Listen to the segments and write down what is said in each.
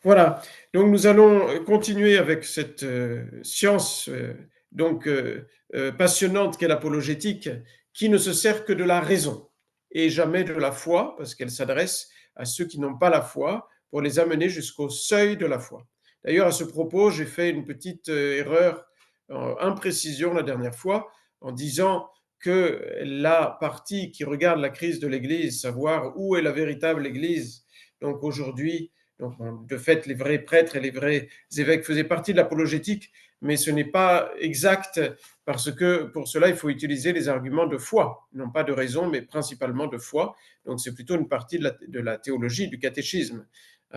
Voilà, donc nous allons continuer avec cette science passionnante qu'est l'apologétique, qui ne se sert que de la raison et jamais de la foi, parce qu'elle s'adresse à ceux qui n'ont pas la foi pour les amener jusqu'au seuil de la foi. D'ailleurs, à ce propos, j'ai fait une petite erreur, imprécision la dernière fois, en disant que la partie qui regarde la crise de l'Église, savoir où est la véritable Église, donc aujourd'hui, donc, de fait, les vrais prêtres et les vrais évêques faisaient partie de l'apologétique, mais ce n'est pas exact parce que pour cela, il faut utiliser les arguments de foi, non pas de raison, mais principalement de foi. Donc, c'est plutôt une partie de la théologie, du catéchisme.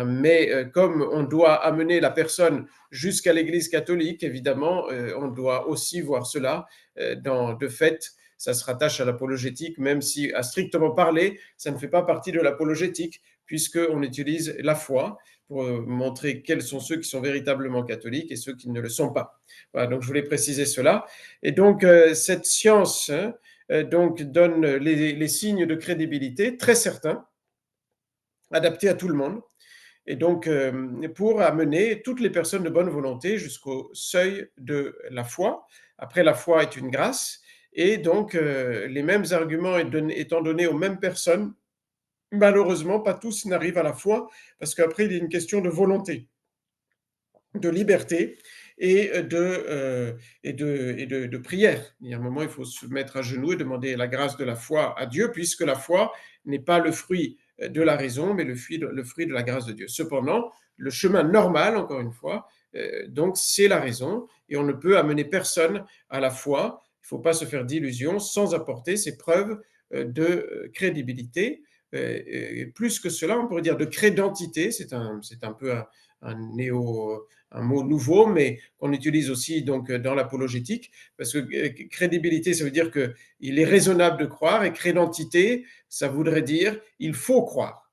Mais comme on doit amener la personne jusqu'à l'Église catholique, évidemment, on doit aussi voir cela de fait. Ça se rattache à l'apologétique, même si, à strictement parler, ça ne fait pas partie de l'apologétique, puisqu'on utilise la foi pour montrer quels sont ceux qui sont véritablement catholiques et ceux qui ne le sont pas. Voilà, donc je voulais préciser cela. Et donc, cette science donc, donne les signes de crédibilité très certains, adaptés à tout le monde, et donc pour amener toutes les personnes de bonne volonté jusqu'au seuil de la foi. Après, la foi est une grâce, et donc les mêmes arguments étant donnés aux mêmes personnes, malheureusement, pas tous n'arrivent à la foi, parce qu'après, il y a une question de volonté, de liberté et de prière. Il y a un moment, il faut se mettre à genoux et demander la grâce de la foi à Dieu, puisque la foi n'est pas le fruit de la raison, mais le fruit de la grâce de Dieu. Cependant, le chemin normal, encore une fois, donc c'est la raison, et on ne peut amener personne à la foi. Il ne faut pas se faire d'illusions sans apporter ces preuves de crédibilité. Plus que cela, on pourrait dire de crédentité, c'est un peu un un mot nouveau, mais qu'on utilise aussi donc dans l'apologétique, parce que crédibilité, ça veut dire qu'il est raisonnable de croire, et crédentité, ça voudrait dire il faut croire.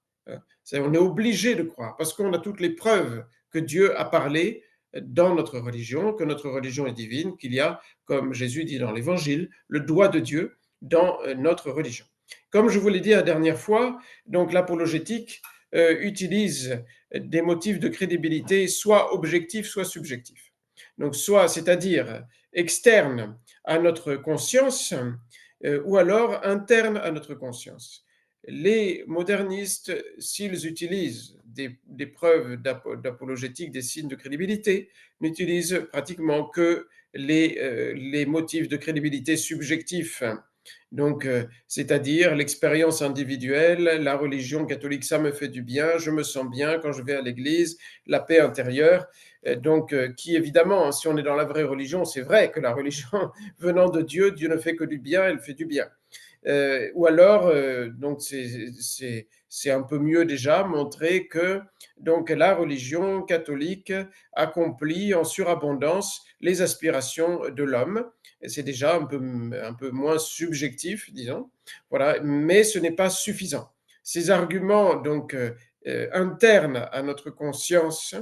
On est obligé de croire, parce qu'on a toutes les preuves que Dieu a parlé dans notre religion, que notre religion est divine, qu'il y a, comme Jésus dit dans l'Évangile, le doigt de Dieu dans notre religion. Comme je vous l'ai dit la dernière fois, donc l'apologétique utilise des motifs de crédibilité soit objectifs, soit subjectifs. Donc, soit, c'est-à-dire externes à notre conscience, ou alors internes à notre conscience. Les modernistes, s'ils utilisent des preuves d'apologétique, des signes de crédibilité, n'utilisent pratiquement que les motifs de crédibilité subjectifs. Donc, c'est-à-dire l'expérience individuelle, la religion catholique, ça me fait du bien, je me sens bien quand je vais à l'église, la paix intérieure. Donc, qui évidemment, si on est dans la vraie religion, c'est vrai que la religion venant de Dieu, Dieu ne fait que du bien, elle fait du bien. Ou alors, donc c'est un peu mieux déjà montrer que donc la religion catholique accomplit en surabondance les aspirations de l'homme. C'est déjà un peu moins subjectif, disons. Voilà, mais ce n'est pas suffisant. Ces arguments donc internes à notre conscience,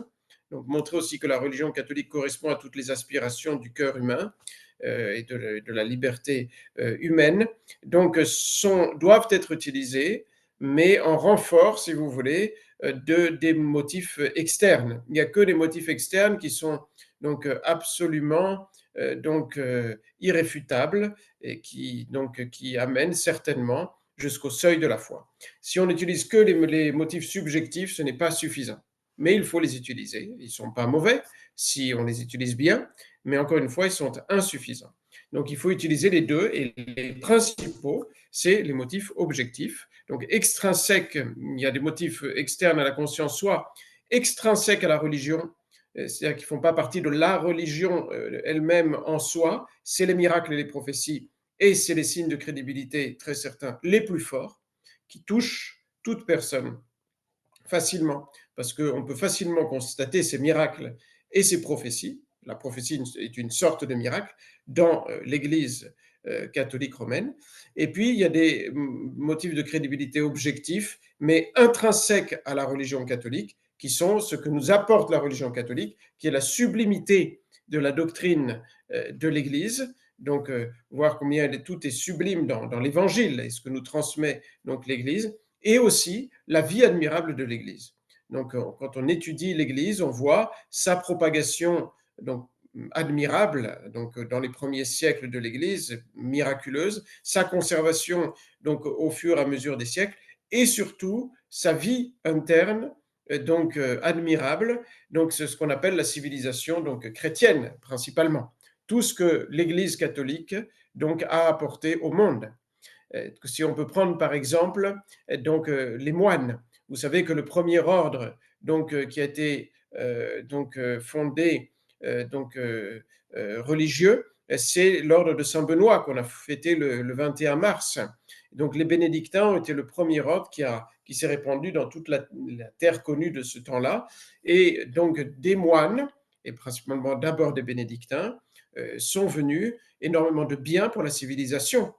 donc montrer aussi que la religion catholique correspond à toutes les aspirations du cœur humain, et de la liberté humaine, donc doivent être utilisés, mais en renfort, si vous voulez, des motifs externes. Il n'y a que les motifs externes qui sont donc absolument irréfutables et qui amènent certainement jusqu'au seuil de la foi. Si on n'utilise que les motifs subjectifs, ce n'est pas suffisant. Mais il faut les utiliser. Ils ne sont pas mauvais si on les utilise bien, mais encore une fois, ils sont insuffisants. Donc, il faut utiliser les deux, et les principaux, c'est les motifs objectifs. Donc, extrinsèques, il y a des motifs externes à la conscience, soit extrinsèques à la religion, c'est-à-dire qui ne font pas partie de la religion elle-même en soi, c'est les miracles et les prophéties, et c'est les signes de crédibilité très certains, les plus forts, qui touchent toute personne facilement, parce qu'on peut facilement constater ces miracles et ces prophéties. La prophétie est une sorte de miracle dans l'Église catholique romaine. Et puis, il y a des motifs de crédibilité objectifs, mais intrinsèques à la religion catholique, qui sont ce que nous apporte la religion catholique, qui est la sublimité de la doctrine de l'Église. Donc, voir combien tout est sublime dans l'Évangile et ce que nous transmet donc l'Église, et aussi la vie admirable de l'Église. Donc, quand on étudie l'Église, on voit sa propagation donc, admirable donc, dans les premiers siècles de l'Église, miraculeuse, sa conservation donc, au fur et à mesure des siècles, et surtout sa vie interne donc admirable. Donc, c'est ce qu'on appelle la civilisation donc, chrétienne, principalement. Tout ce que l'Église catholique donc, a apporté au monde. Si on peut prendre par exemple donc, les moines. Vous savez que le premier ordre donc, qui a été donc, fondé donc, religieux, c'est l'ordre de Saint-Benoît qu'on a fêté le 21 mars. Donc les bénédictins ont été le premier ordre qui s'est répandu dans toute la terre connue de ce temps-là. Et donc des moines, et principalement d'abord des bénédictins, sont venus énormément de bien pour la civilisation.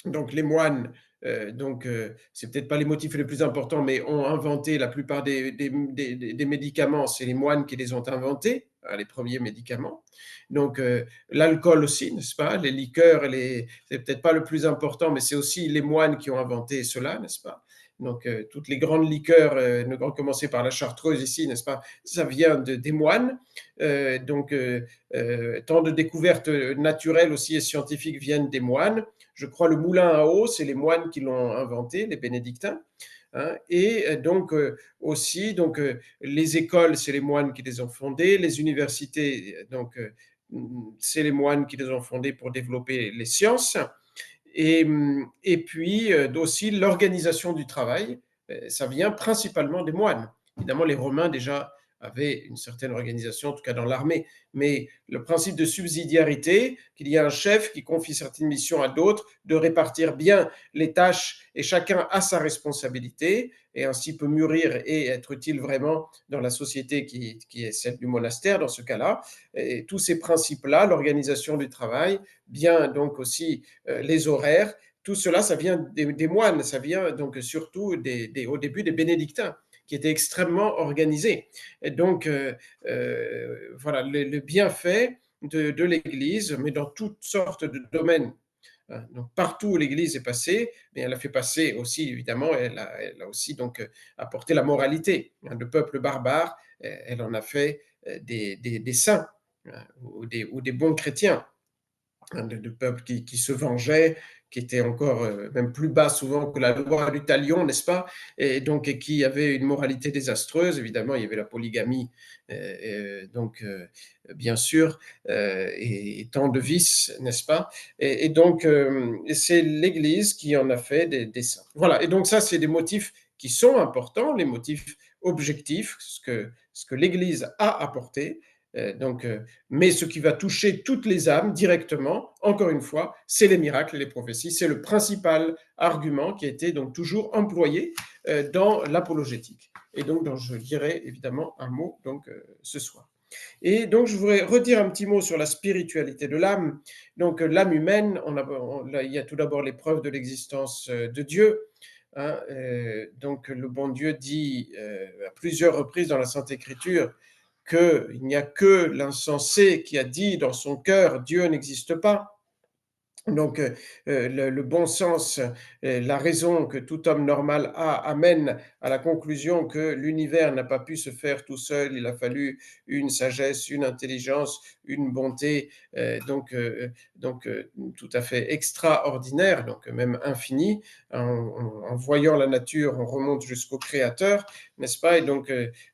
Donc les moines, c'est peut-être pas les motifs les plus importants, mais ont inventé la plupart des médicaments, c'est les moines qui les ont inventés, hein, les premiers médicaments. Donc l'alcool aussi, n'est-ce pas? Les liqueurs, c'est peut-être pas le plus important, mais c'est aussi les moines qui ont inventé cela, n'est-ce pas? Donc toutes les grandes liqueurs, à commencer par la chartreuse ici, n'est-ce pas? Ça vient des moines. Tant de découvertes naturelles aussi et scientifiques viennent des moines. Je crois le moulin à eau, c'est les moines qui l'ont inventé, les bénédictins. Hein, et donc aussi, donc, les écoles, c'est les moines qui les ont fondées, les universités, donc, c'est les moines qui les ont fondées pour développer les sciences. Et puis aussi l'organisation du travail, ça vient principalement des moines. Évidemment, les Romains déjà avaient une certaine organisation, en tout cas dans l'armée, mais le principe de subsidiarité, qu'il y a un chef qui confie certaines missions à d'autres, de répartir bien les tâches et chacun a sa responsabilité et ainsi peut mûrir et être utile vraiment dans la société qui est celle du monastère dans ce cas-là. Et tous ces principes-là, l'organisation du travail, bien donc aussi les horaires, tout cela, ça vient des moines, ça vient donc surtout au début des bénédictins, qui étaient extrêmement organisés. Et donc, voilà, le bienfait de l'Église, mais dans toutes sortes de domaines. Hein. Donc, partout où l'Église est passée, mais elle a fait passer aussi, évidemment, elle a aussi donc apporté la moralité. Hein. Le peuple barbare, elle en a fait des saints, hein, ou des bons chrétiens, hein, de peuples qui se vengeaient, qui étaient encore même plus bas souvent que la loi du talion, n'est-ce pas? Et donc et qui avaient une moralité désastreuse. Évidemment, il y avait la polygamie, donc bien sûr, et tant de vices, n'est-ce pas? Et donc c'est l'Église qui en a fait des saints. Voilà. Et donc ça, c'est des motifs qui sont importants, les motifs objectifs, ce que l'Église a apporté. Donc, mais ce qui va toucher toutes les âmes directement, encore une fois, c'est les miracles et les prophéties. C'est le principal argument qui a été donc toujours employé dans l'apologétique. Et donc, je dirais évidemment un mot donc, ce soir. Et donc, je voudrais redire un petit mot sur la spiritualité de l'âme. Donc, l'âme humaine, il y a tout d'abord les preuves de l'existence de Dieu. Hein, donc, le bon Dieu dit à plusieurs reprises dans la Sainte Écriture qu'il n'y a que l'insensé qui a dit dans son cœur Dieu n'existe pas. Donc, le bon sens, la raison que tout homme normal a, amène à la conclusion que l'univers n'a pas pu se faire tout seul. Il a fallu une sagesse, une intelligence, une bonté, tout à fait extraordinaire, donc même infinie. En voyant la nature, on remonte jusqu'au Créateur, n'est-ce pas?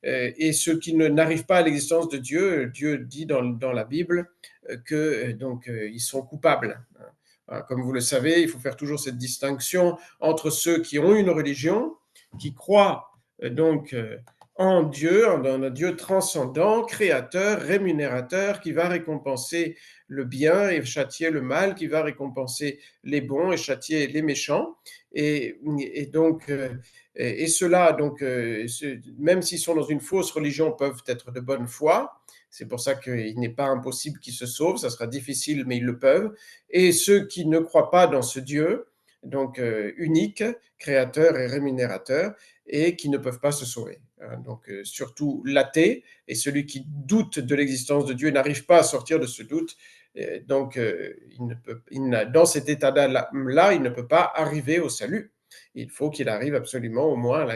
Et ceux qui n'arrivent pas à l'existence de Dieu, Dieu dit dans la Bible que ils sont coupables. Comme vous le savez, il faut faire toujours cette distinction entre ceux qui ont une religion, qui croient en Dieu, en un Dieu transcendant, créateur, rémunérateur, qui va récompenser le bien et châtier le mal, qui va récompenser les bons et châtier les méchants. Et ceux-là, même s'ils sont dans une fausse religion, peuvent être de bonne foi. C'est pour ça qu'il n'est pas impossible qu'ils se sauvent, ça sera difficile, mais ils le peuvent. Et ceux qui ne croient pas dans ce Dieu, donc unique, créateur et rémunérateur, et qui ne peuvent pas se sauver. Donc surtout l'athée et celui qui doute de l'existence de Dieu n'arrive pas à sortir de ce doute. Dans cet état-là, il ne peut pas arriver au salut. Il faut qu'il arrive absolument au moins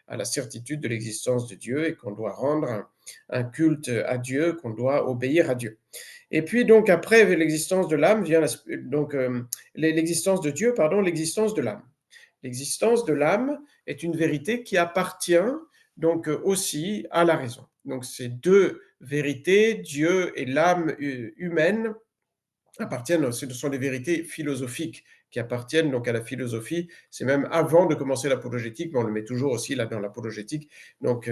à la certitude de l'existence de Dieu et qu'on doit rendre un culte à Dieu, qu'on doit obéir à Dieu. Et puis donc après l'existence de l'âme vient l'existence de Dieu, pardon, l'existence de l'âme. L'existence de l'âme est une vérité qui appartient donc aussi à la raison. Donc ces deux vérités, Dieu et l'âme humaine, appartiennent, ce sont des vérités philosophiques qui appartiennent donc à la philosophie. C'est même avant de commencer l'apologétique, mais on le met toujours aussi là dans l'apologétique, donc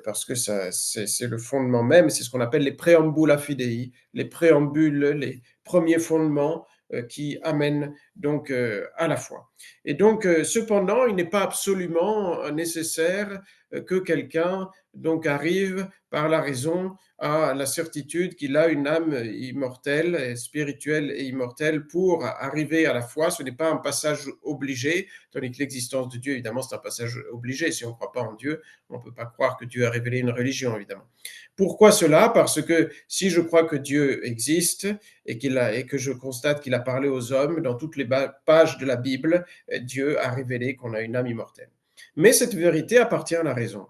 parce que c'est le fondement même, c'est ce qu'on appelle les préambula fidei, les préambules, les premiers fondements qui amènent donc à la foi. Et donc, cependant, il n'est pas absolument nécessaire que quelqu'un donc arrive par la raison à la certitude qu'il a une âme immortelle, spirituelle et immortelle pour arriver à la foi. Ce n'est pas un passage obligé, tandis que l'existence de Dieu, évidemment, c'est un passage obligé. Si on ne croit pas en Dieu, on ne peut pas croire que Dieu a révélé une religion, évidemment. Pourquoi cela? Parce que si je crois que Dieu existe et que je constate qu'il a parlé aux hommes, dans toutes les pages de la Bible, Dieu a révélé qu'on a une âme immortelle. Mais cette vérité appartient à la raison,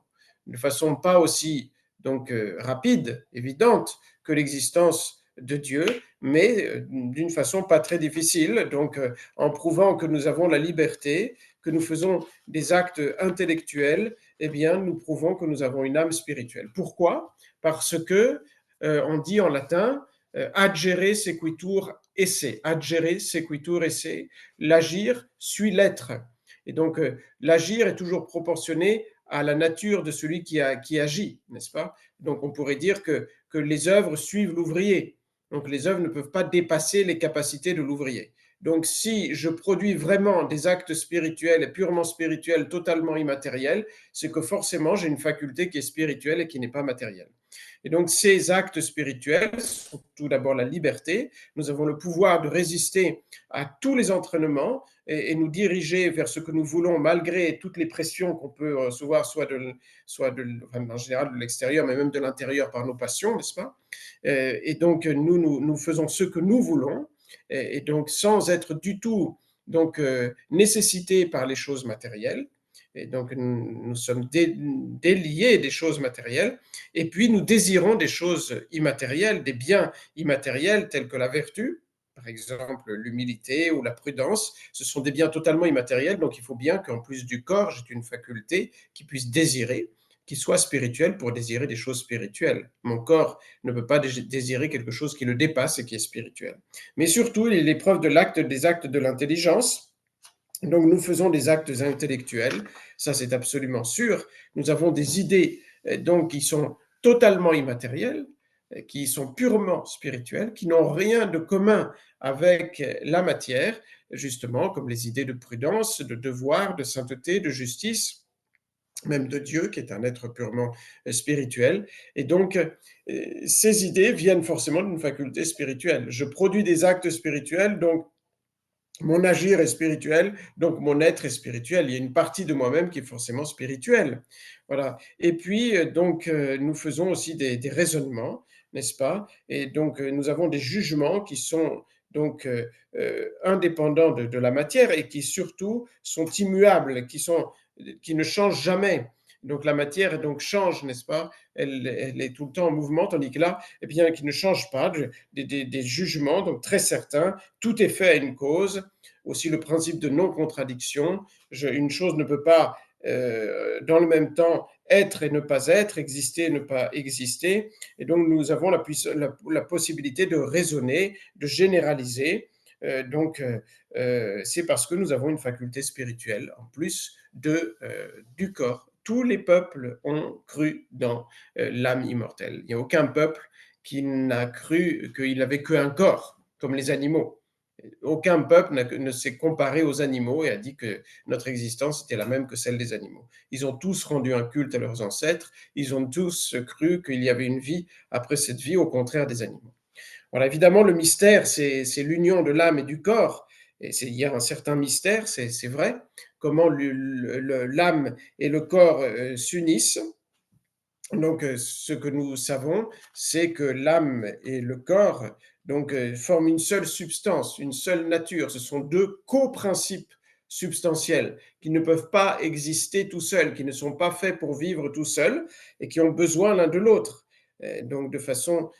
de façon pas aussi donc rapide, évidente que l'existence de Dieu, mais d'une façon pas très difficile, donc en prouvant que nous avons la liberté, que nous faisons des actes intellectuels, eh bien nous prouvons que nous avons une âme spirituelle. Pourquoi? Parce que on dit en latin agere sequitur esse, agere sequitur esse, l'agir suit l'être. Et donc l'agir est toujours proportionné à la nature de celui qui agit, n'est-ce pas? Donc on pourrait dire que les œuvres suivent l'ouvrier. Donc les œuvres ne peuvent pas dépasser les capacités de l'ouvrier. Donc si je produis vraiment des actes spirituels et purement spirituels, totalement immatériels, c'est que forcément j'ai une faculté qui est spirituelle et qui n'est pas matérielle. Et donc ces actes spirituels sont tout d'abord la liberté. Nous avons le pouvoir de résister à tous les entraînements et nous diriger vers ce que nous voulons malgré toutes les pressions qu'on peut recevoir, enfin, en général de l'extérieur, mais même de l'intérieur par nos passions, n'est-ce pas? Et donc nous faisons ce que nous voulons, et donc sans être du tout donc nécessités par les choses matérielles. Et donc nous sommes déliés des choses matérielles, et puis nous désirons des choses immatérielles, des biens immatériels tels que la vertu, par exemple l'humilité ou la prudence. Ce sont des biens totalement immatériels, donc il faut bien qu'en plus du corps, j'ai une faculté qui puisse désirer, qui soit spirituelle pour désirer des choses spirituelles. Mon corps ne peut pas désirer quelque chose qui le dépasse et qui est spirituel. Mais surtout, il est l'épreuve des actes de l'intelligence. Donc nous faisons des actes intellectuels, ça c'est absolument sûr. Nous avons des idées donc qui sont totalement immatérielles, qui sont purement spirituelles, qui n'ont rien de commun avec la matière, justement comme les idées de prudence, de devoir, de sainteté, de justice, même de Dieu, qui est un être purement spirituel. Et donc, ces idées viennent forcément d'une faculté spirituelle. Je produis des actes spirituels, donc mon agir est spirituel, donc mon être est spirituel. Il y a une partie de moi-même qui est forcément spirituelle. Voilà. Et puis, donc, nous faisons aussi des raisonnements, n'est-ce pas? Et donc, nous avons des jugements qui sont donc indépendants de la matière et qui surtout sont immuables, qui ne changent jamais. Donc la matière donc change, n'est-ce pas? Elle est tout le temps en mouvement, tandis que là, eh bien, qui ne change pas, des jugements donc très certains. Tout est fait à une cause. Aussi le principe de non-contradiction. Une chose ne peut pas, dans le même temps, être et ne pas être, exister et ne pas exister. Et donc nous avons la possibilité de raisonner, de généraliser. C'est parce que nous avons une faculté spirituelle en plus du corps. Tous les peuples ont cru dans l'âme immortelle. Il n'y a aucun peuple qui n'a cru qu'il n'avait qu'un corps, comme les animaux. Aucun peuple ne s'est comparé aux animaux et a dit que notre existence était la même que celle des animaux. Ils ont tous rendu un culte à leurs ancêtres, ils ont tous cru qu'il y avait une vie après cette vie, au contraire des animaux. Voilà, évidemment, le mystère, c'est l'union de l'âme et du corps. Et il y a un certain mystère, c'est vrai, comment l'âme et le corps s'unissent. Donc, ce que nous savons, c'est que l'âme et le corps donc, forment une seule substance, une seule nature. Ce sont deux co-principes substantiels, qui ne peuvent pas exister tout seuls, qui ne sont pas faits pour vivre tout seuls et qui ont besoin l'un de l'autre, donc de façon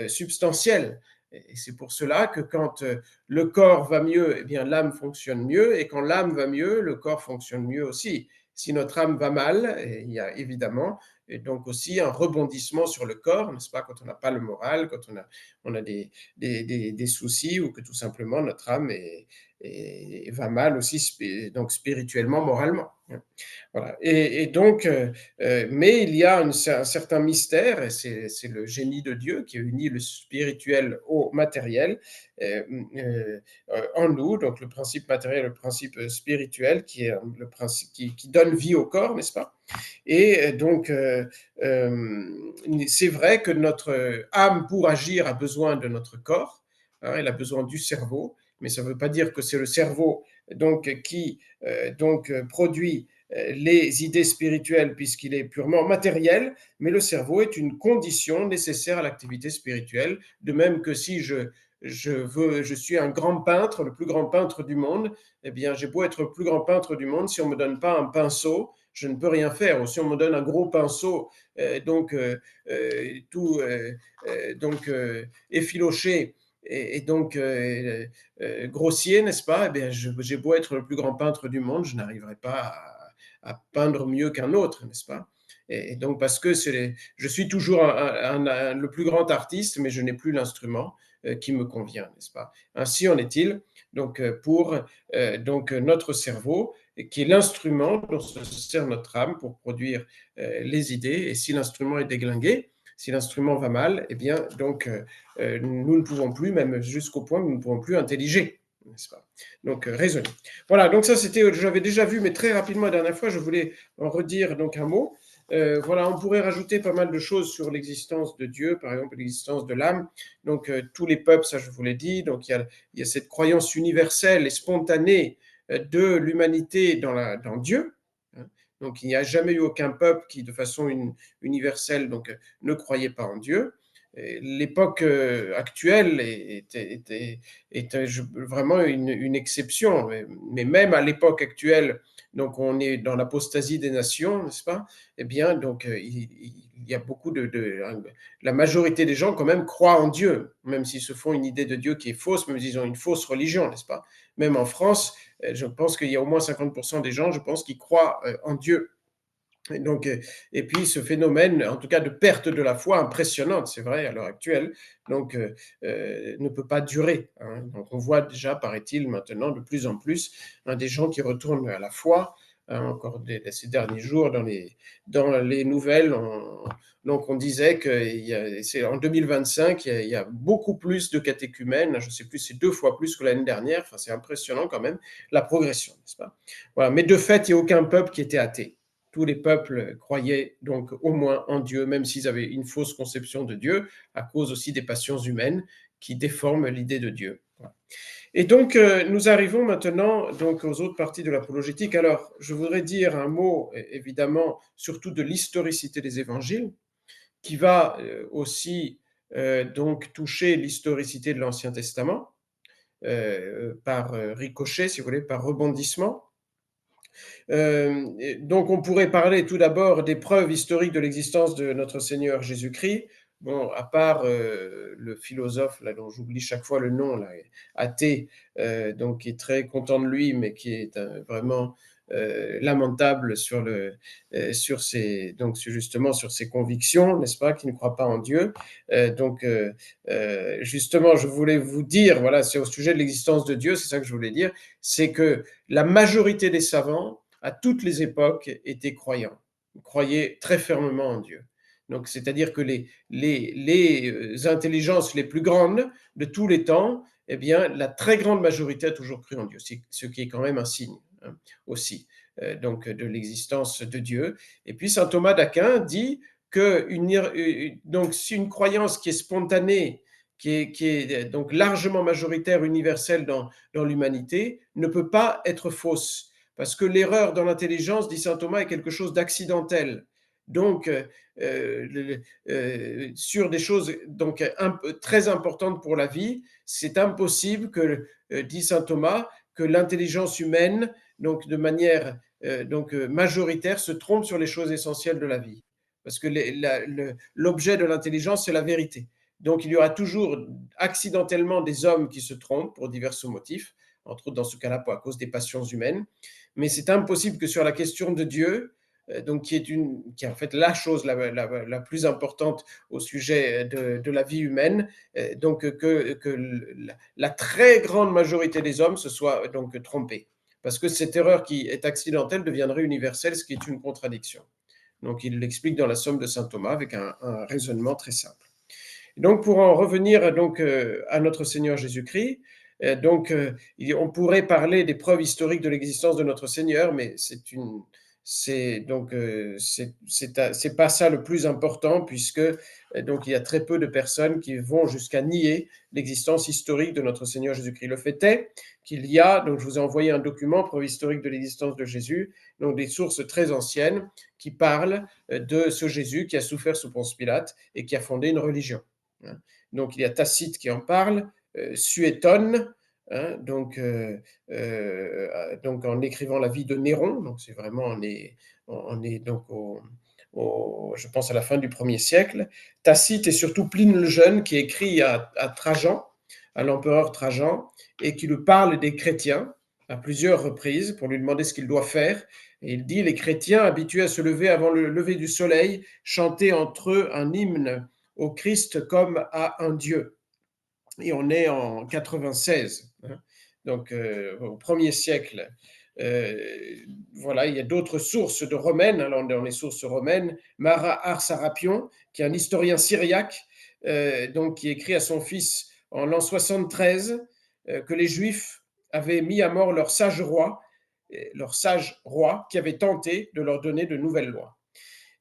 substantielle. Et c'est pour cela que quand le corps va mieux, eh bien l'âme fonctionne mieux, et quand l'âme va mieux, le corps fonctionne mieux aussi. Si notre âme va mal, il y a évidemment et donc aussi un rebondissement sur le corps, n'est-ce pas, quand on n'a pas le moral, quand on a des soucis, ou que tout simplement notre âme va mal aussi, donc spirituellement, moralement. Voilà. Et donc, mais il y a un certain mystère, et c'est le génie de Dieu qui unit le spirituel au matériel euh, euh, en nous, donc le principe matériel, le principe spirituel qui est le principe qui donne vie au corps, n'est-ce pas? Et donc, c'est vrai que notre âme, pour agir, a besoin de notre corps, hein, elle a besoin du cerveau, mais ça ne veut pas dire que c'est le cerveau donc, qui produit les idées spirituelles, puisqu'il est purement matériel, mais le cerveau est une condition nécessaire à l'activité spirituelle, de même que si je suis un grand peintre, le plus grand peintre du monde, eh bien, j'ai beau être le plus grand peintre du monde, si on ne me donne pas un pinceau, je ne peux rien faire. Ou si on me donne un gros pinceau, tout effiloché et donc grossier, n'est-ce pas? Eh bien, j'ai beau être le plus grand peintre du monde, je n'arriverai pas à peindre mieux qu'un autre, n'est-ce pas? Et donc, parce que je suis toujours le plus grand artiste, mais je n'ai plus l'instrument qui me convient, n'est-ce pas? Ainsi en est-il donc pour notre cerveau, qui est l'instrument dont se sert notre âme pour produire les idées. Et si l'instrument est déglingué, si l'instrument va mal, eh bien, donc, nous ne pouvons plus, même jusqu'au point où nous ne pouvons plus intelliger, n'est-ce pas? Donc, raisonner. Voilà, donc ça, j'avais déjà vu, mais très rapidement la dernière fois, je voulais en redire donc un mot. Voilà, on pourrait rajouter pas mal de choses sur l'existence de Dieu, par exemple l'existence de l'âme. Donc, tous les peuples, ça je vous l'ai dit, donc il y a cette croyance universelle et spontanée de l'humanité dans Dieu. Hein. Donc, il n'y a jamais eu aucun peuple qui, de façon universelle, donc, ne croyait pas en Dieu. L'époque actuelle était vraiment une exception, mais même à l'époque actuelle, donc on est dans l'apostasie des nations, n'est-ce pas? Eh bien, donc il y a beaucoup la majorité des gens quand même croient en Dieu, même s'ils se font une idée de Dieu qui est fausse, même s'ils ont une fausse religion, n'est-ce pas? Même en France, je pense qu'il y a au moins 50% des gens, je pense, qui croient en Dieu. Et donc, et puis ce phénomène, en tout cas de perte de la foi impressionnante, c'est vrai à l'heure actuelle, donc ne peut pas durer. Hein. Donc on voit déjà, paraît-il, maintenant de plus en plus des gens qui retournent à la foi. Hein, encore ces derniers jours, dans les nouvelles, donc on disait que c'est en 2025, il y a beaucoup plus de catéchumènes. Je ne sais plus, c'est 2 fois plus que l'année dernière. Enfin, c'est impressionnant quand même la progression, n'est-ce pas? Voilà. Mais de fait, il n'y a aucun peuple qui était athée. Tous les peuples croyaient donc au moins en Dieu, même s'ils avaient une fausse conception de Dieu, à cause aussi des passions humaines qui déforment l'idée de Dieu. Voilà. Et donc, nous arrivons maintenant donc, aux autres parties de l'apologétique. Alors, je voudrais dire un mot, évidemment, surtout de l'historicité des évangiles, qui va aussi donc toucher l'historicité de l'Ancien Testament, par ricochet, si vous voulez, par rebondissement. Donc on pourrait parler tout d'abord des preuves historiques de l'existence de notre Seigneur Jésus-Christ. Bon, à part le philosophe, là, dont j'oublie chaque fois le nom, là, athée, donc qui est très content de lui, mais qui est vraiment lamentable justement sur ses convictions, n'est-ce pas, qui ne croit pas en Dieu. Justement, je voulais vous dire, voilà, c'est au sujet de l'existence de Dieu, c'est ça que je voulais dire, c'est que la majorité des savants, à toutes les époques, étaient croyants, croyaient très fermement en Dieu. Donc, c'est-à-dire que les intelligences les plus grandes de tous les temps, eh bien, la très grande majorité a toujours cru en Dieu, ce qui est quand même un signe, hein, aussi, donc de l'existence de Dieu. Et puis, saint Thomas d'Aquin dit que donc, si une croyance qui est spontanée, qui est donc largement majoritaire, universelle dans l'humanité, ne peut pas être fausse. Parce que l'erreur dans l'intelligence, dit saint Thomas, est quelque chose d'accidentel. Donc, sur des choses donc, très importantes pour la vie, c'est impossible que, dit saint Thomas, que l'intelligence humaine donc de manière majoritaire, se trompent sur les choses essentielles de la vie. Parce que l'objet de l'intelligence, c'est la vérité. Donc il y aura toujours accidentellement des hommes qui se trompent pour divers motifs, entre autres dans ce cas-là à cause des passions humaines. Mais c'est impossible que sur la question de Dieu, donc qui est en fait la chose la plus importante au sujet de la vie humaine, donc que la très grande majorité des hommes se soient donc trompés. Parce que cette erreur qui est accidentelle deviendrait universelle, ce qui est une contradiction. Donc il l'explique dans la Somme de saint Thomas avec un raisonnement très simple. Et donc pour en revenir donc à notre Seigneur Jésus-Christ, on pourrait parler des preuves historiques de l'existence de notre Seigneur, mais c'est pas ça le plus important, puisque donc il y a très peu de personnes qui vont jusqu'à nier l'existence historique de notre Seigneur Jésus-Christ. Le fait est qu'il y a, donc je vous ai envoyé un document, preuve historique de l'existence de Jésus, donc des sources très anciennes qui parlent de ce Jésus qui a souffert sous Ponce Pilate et qui a fondé une religion. Donc il y a Tacite qui en parle, Suétone, donc en écrivant la vie de Néron, donc c'est vraiment, on est donc je pense à la fin du 1er siècle. Tacite et surtout Pline le Jeune qui écrit à Trajan, à l'empereur Trajan, et qui lui parle des chrétiens à plusieurs reprises pour lui demander ce qu'il doit faire. Et il dit: les chrétiens habitués à se lever avant le lever du soleil chantaient entre eux un hymne au Christ comme à un Dieu. Et on est en 96, donc au 1er siècle. Voilà, il y a d'autres sources de romaines, alors dans les sources romaines, Mara Arsarapion, qui est un historien syriaque, donc qui écrit à son fils en l'an 73 que les Juifs avaient mis à mort leur sage roi qui avait tenté de leur donner de nouvelles lois.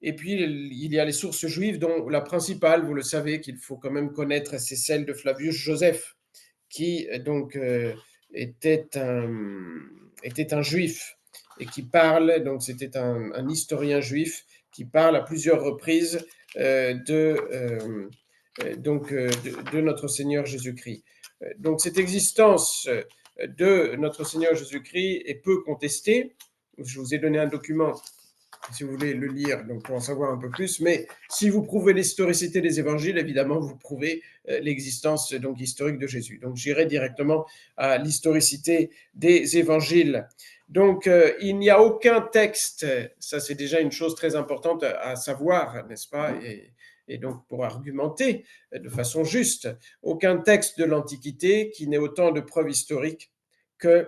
Et puis, il y a les sources juives, dont la principale, vous le savez, qu'il faut quand même connaître, c'est celle de Flavius Joseph, qui donc était un juif et qui parle, donc c'était un historien juif qui parle à plusieurs reprises de notre Seigneur Jésus-Christ. Donc cette existence de notre Seigneur Jésus-Christ est peu contestée. Je vous ai donné un document si vous voulez le lire, donc pour en savoir un peu plus. Mais si vous prouvez l'historicité des évangiles, évidemment, vous prouvez l'existence donc historique de Jésus. Donc j'irai directement à l'historicité des évangiles. Donc il n'y a aucun texte, ça c'est déjà une chose très importante à savoir, n'est-ce pas, et donc pour argumenter de façon juste, aucun texte de l'Antiquité qui n'ait autant de preuves historiques que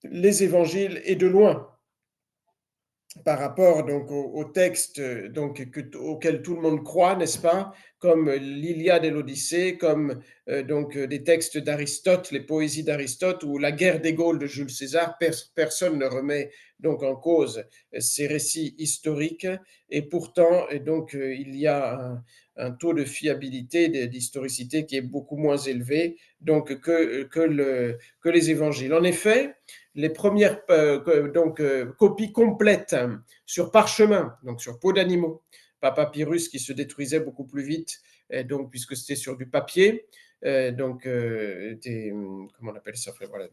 les évangiles, et de loin, par rapport donc au texte auquel tout le monde croit, n'est-ce pas, comme l'Iliade et l'Odyssée, comme des textes d'Aristote, les poésies d'Aristote, ou la guerre des Gaules de Jules César. Personne ne remet donc en cause ces récits historiques, et pourtant il y a un taux de fiabilité, d'historicité qui est beaucoup moins élevé donc que les évangiles. En effet, les premières copies complètes sur parchemin, donc sur peau d'animaux, pas papyrus qui se détruisait beaucoup plus vite, donc puisque c'était sur du papier, comment on appelle ça, voilà,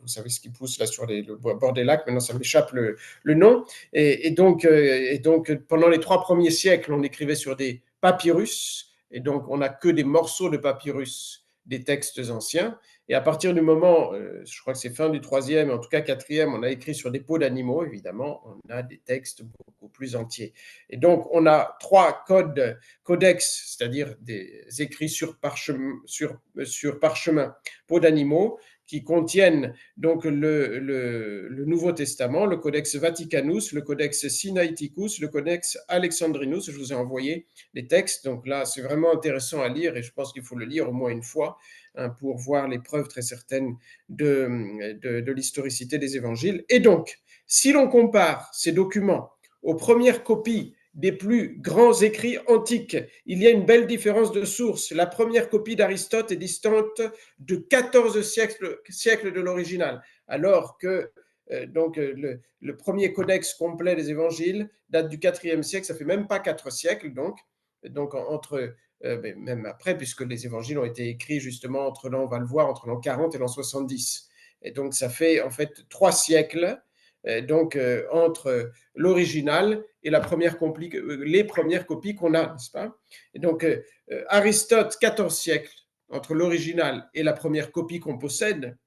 vous savez ce qui pousse là sur le bord des lacs, maintenant ça m'échappe le nom, et donc pendant les 3 premiers siècles, on écrivait sur des papyrus, et donc on n'a que des morceaux de papyrus des textes anciens. Et à partir du moment, je crois que c'est fin du 3e, en tout cas 4e, on a écrit sur des peaux d'animaux, évidemment, on a des textes beaucoup plus entiers. Et donc, on a 3 codex, c'est-à-dire des écrits sur parchemin, peaux d'animaux, qui contiennent donc le Nouveau Testament, le Codex Vaticanus, le Codex Sinaiticus, le Codex Alexandrinus. Je vous ai envoyé les textes, donc là, c'est vraiment intéressant à lire, et je pense qu'il faut le lire au moins une fois, pour voir les preuves très certaines de l'historicité des évangiles. Et donc, si l'on compare ces documents aux premières copies des plus grands écrits antiques, il y a une belle différence de source. La première copie d'Aristote est distante de 14 siècles de l'original, alors que le premier codex complet des évangiles date du 4e siècle, ça fait même pas 4 siècles, donc entre même après, puisque les évangiles ont été écrits justement on va le voir, entre l'an 40 et l'an 70. Et donc, ça fait en fait 3 siècles entre l'original et les premières copies qu'on a, n'est-ce pas? Et donc, Aristote, 14 siècles entre l'original et la première copie qu'on possède,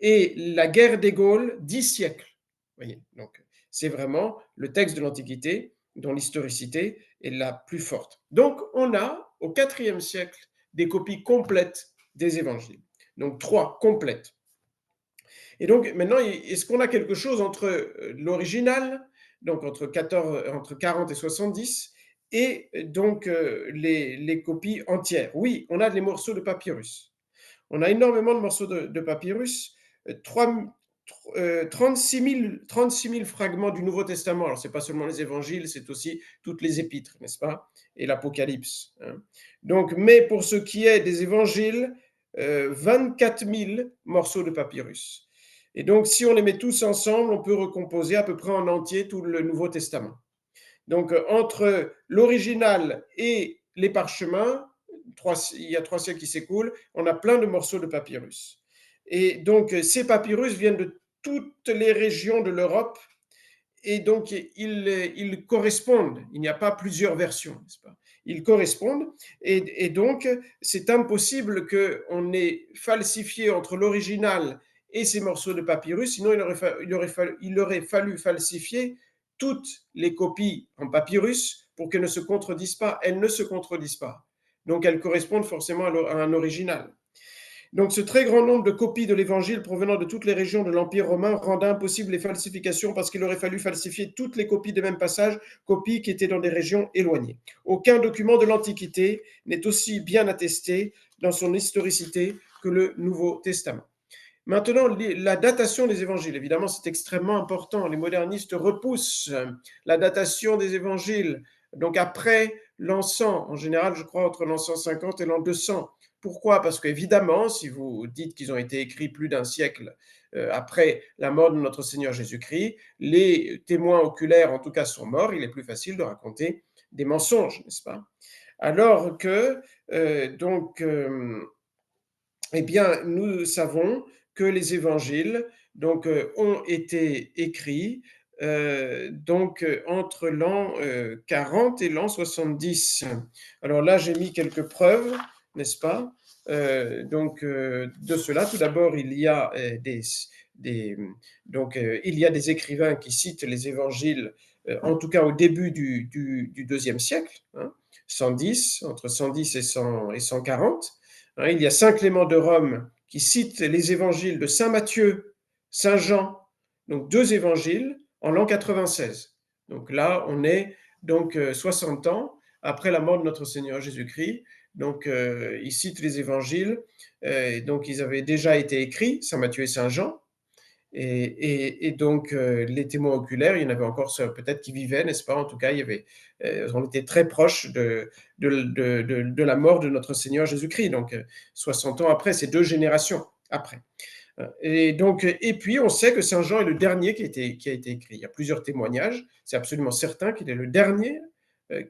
et la guerre des Gaules, 10 siècles. Voyez, donc c'est vraiment le texte de l'Antiquité dont l'historicité est la plus forte. Donc, on a au IVe siècle des copies complètes des évangiles. Donc, 3 complètes. Et donc, maintenant, est-ce qu'on a quelque chose entre l'original, donc entre 40 et 70, et donc les copies entières? Oui, on a des morceaux de papyrus. On a énormément de morceaux de papyrus, 36 000 fragments du Nouveau Testament. Alors, ce n'est pas seulement les évangiles, c'est aussi toutes les épîtres, n'est-ce pas? Et l'Apocalypse. Hein. Donc, mais pour ce qui est des évangiles, 24 000 morceaux de papyrus. Et donc, si on les met tous ensemble, on peut recomposer à peu près en entier tout le Nouveau Testament. Donc, entre l'original et les parchemins, il y a 3 siècles qui s'écoulent, on a plein de morceaux de papyrus. Et donc, ces papyrus viennent de toutes les régions de l'Europe, et donc ils correspondent. Il n'y a pas plusieurs versions, n'est-ce pas? Ils correspondent, et donc c'est impossible qu'on ait falsifié entre l'original et ces morceaux de papyrus, sinon il aurait fallu falsifier toutes les copies en papyrus pour qu'elles ne se contredisent pas. Elles ne se contredisent pas. Donc elles correspondent forcément à un original. Donc ce très grand nombre de copies de l'Évangile provenant de toutes les régions de l'Empire romain rendait impossible les falsifications parce qu'il aurait fallu falsifier toutes les copies des mêmes passages, copies qui étaient dans des régions éloignées. Aucun document de l'Antiquité n'est aussi bien attesté dans son historicité que le Nouveau Testament. Maintenant, la datation des évangiles, évidemment, c'est extrêmement important. Les modernistes repoussent la datation des évangiles, donc après l'an 100, en général, je crois, entre l'an 150 et l'an 200. Pourquoi? Parce qu'évidemment, si vous dites qu'ils ont été écrits plus d'un siècle après la mort de notre Seigneur Jésus-Christ, les témoins oculaires, en tout cas, sont morts. Il est plus facile de raconter des mensonges, n'est-ce pas? Alors que, eh bien, nous savons que les évangiles ont été écrits entre l'an 40 et l'an 70. Alors là, j'ai mis quelques preuves, n'est-ce pas? De cela, tout d'abord, il y a il y a des écrivains qui citent les évangiles, en tout cas au début du IIe siècle, hein, 110, entre 110 et 140. Hein, il y a Saint Clément de Rome qui cite les évangiles de Saint Matthieu, Saint Jean, donc 2 évangiles en l'an 96. Donc là, on est 60 ans après la mort de notre Seigneur Jésus-Christ. Donc, il cite les évangiles. Donc, ils avaient déjà été écrits, Saint Matthieu et Saint Jean. Et donc, les témoins oculaires, il y en avait encore peut-être qui vivaient, n'est-ce pas? En tout cas, on était très proche de la mort de notre Seigneur Jésus-Christ. Donc, 60 ans après, c'est 2 générations après. Et puis, on sait que Saint Jean est le dernier qui a été écrit. Il y a plusieurs témoignages. C'est absolument certain qu'il est le dernier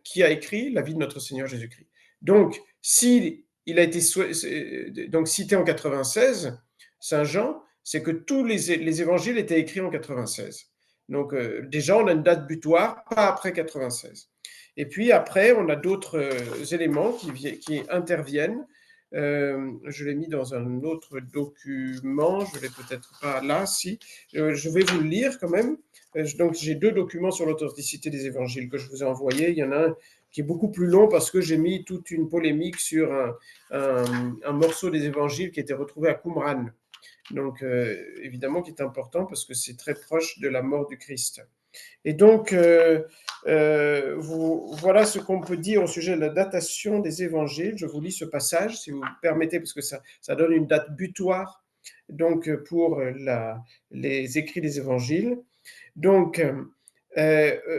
qui a écrit la vie de notre Seigneur Jésus-Christ. Donc, s'il a été cité en 96, Saint Jean, c'est que tous les évangiles étaient écrits en 96. Donc, déjà, on a une date butoir, pas après 96. Et puis après, on a d'autres éléments qui interviennent. Je l'ai mis dans un autre document, je ne l'ai peut-être pas là, si. Je vais vous le lire quand même. Donc, j'ai 2 documents sur l'authenticité des évangiles que je vous ai envoyés. Il y en a un qui est beaucoup plus long parce que j'ai mis toute une polémique sur un morceau des évangiles qui était retrouvé à Qumran. Donc, évidemment, qui est important parce que c'est très proche de la mort du Christ. Et donc, voilà ce qu'on peut dire au sujet de la datation des évangiles. Je vous lis ce passage, si vous me permettez, parce que ça donne une date butoir donc, pour les écrits des évangiles. Donc,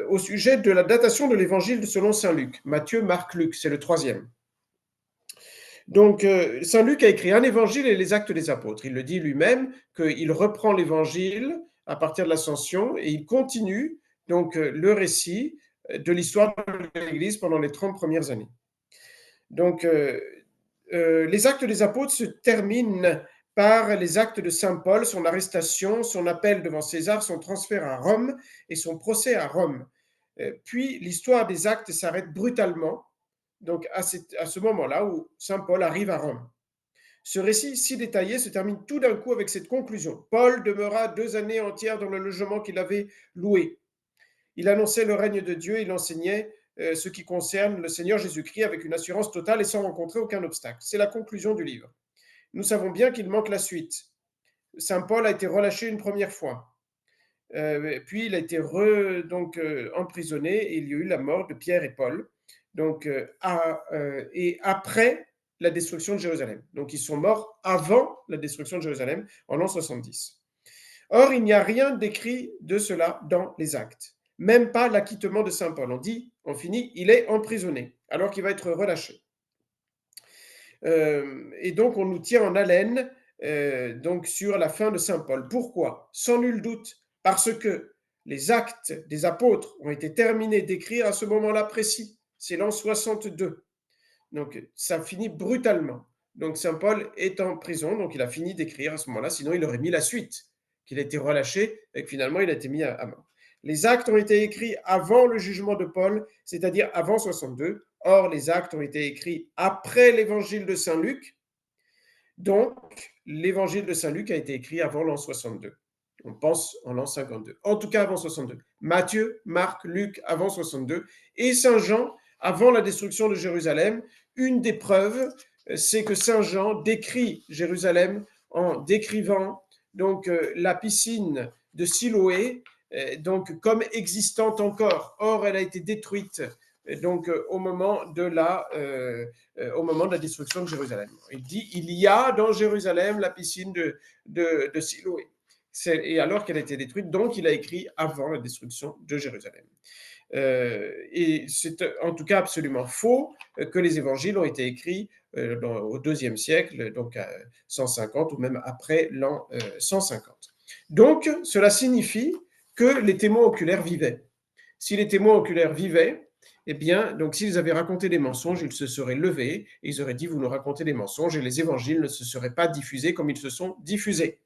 au sujet de la datation de l'évangile selon saint Luc, Matthieu, Marc, Luc, c'est le 3e. Donc, saint Luc a écrit un évangile et les actes des apôtres. Il le dit lui-même qu'il reprend l'évangile à partir de l'ascension et il continue donc le récit de l'histoire de l'Église pendant les 30 premières années. Donc, les actes des apôtres se terminent par les actes de saint Paul, son arrestation, son appel devant César, son transfert à Rome et son procès à Rome. Puis l'histoire des actes s'arrête brutalement, donc à ce moment-là où saint Paul arrive à Rome. Ce récit si détaillé se termine tout d'un coup avec cette conclusion. Paul demeura 2 années entières dans le logement qu'il avait loué. Il annonçait le règne de Dieu, il enseignait ce qui concerne le Seigneur Jésus-Christ avec une assurance totale et sans rencontrer aucun obstacle. C'est la conclusion du livre. Nous savons bien qu'il manque la suite. Saint Paul a été relâché une première fois. Puis il a été emprisonné et il y a eu la mort de Pierre et Paul. Et après la destruction de Jérusalem. Donc ils sont morts avant la destruction de Jérusalem en l'an 70. Or, il n'y a rien d'écrit de cela dans les actes. Même pas l'acquittement de saint Paul. On finit, il est emprisonné, alors qu'il va être relâché. Et donc, on nous tient en haleine sur la fin de saint Paul. Pourquoi? Sans nul doute, parce que les actes des apôtres ont été terminés d'écrire à ce moment-là précis. C'est l'an 62. Donc, ça finit brutalement. Donc, saint Paul est en prison, donc il a fini d'écrire à ce moment-là, sinon il aurait mis la suite, qu'il a été relâché et que finalement il a été mis à mort. Les actes ont été écrits avant le jugement de Paul, c'est-à-dire avant 62. Or, les actes ont été écrits après l'évangile de saint Luc. Donc, l'évangile de saint Luc a été écrit avant l'an 62. On pense en l'an 52. En tout cas, avant 62. Matthieu, Marc, Luc, avant 62. Et saint Jean, avant la destruction de Jérusalem. Une des preuves, c'est que saint Jean décrit Jérusalem en décrivant la piscine de Siloé, comme existante encore. Or, elle a été détruite au moment de la destruction de Jérusalem. Il dit, il y a dans Jérusalem la piscine de Siloé. Et alors qu'elle a été détruite, donc il a écrit avant la destruction de Jérusalem. Et c'est en tout cas absolument faux que les évangiles ont été écrits au IIe siècle, donc à 150 ou même après l'an 150. Donc, cela signifie que les témoins oculaires vivaient. Si les témoins oculaires vivaient, eh bien, donc s'ils avaient raconté des mensonges, ils se seraient levés et ils auraient dit, vous nous racontez des mensonges, et les évangiles ne se seraient pas diffusés comme ils se sont diffusés.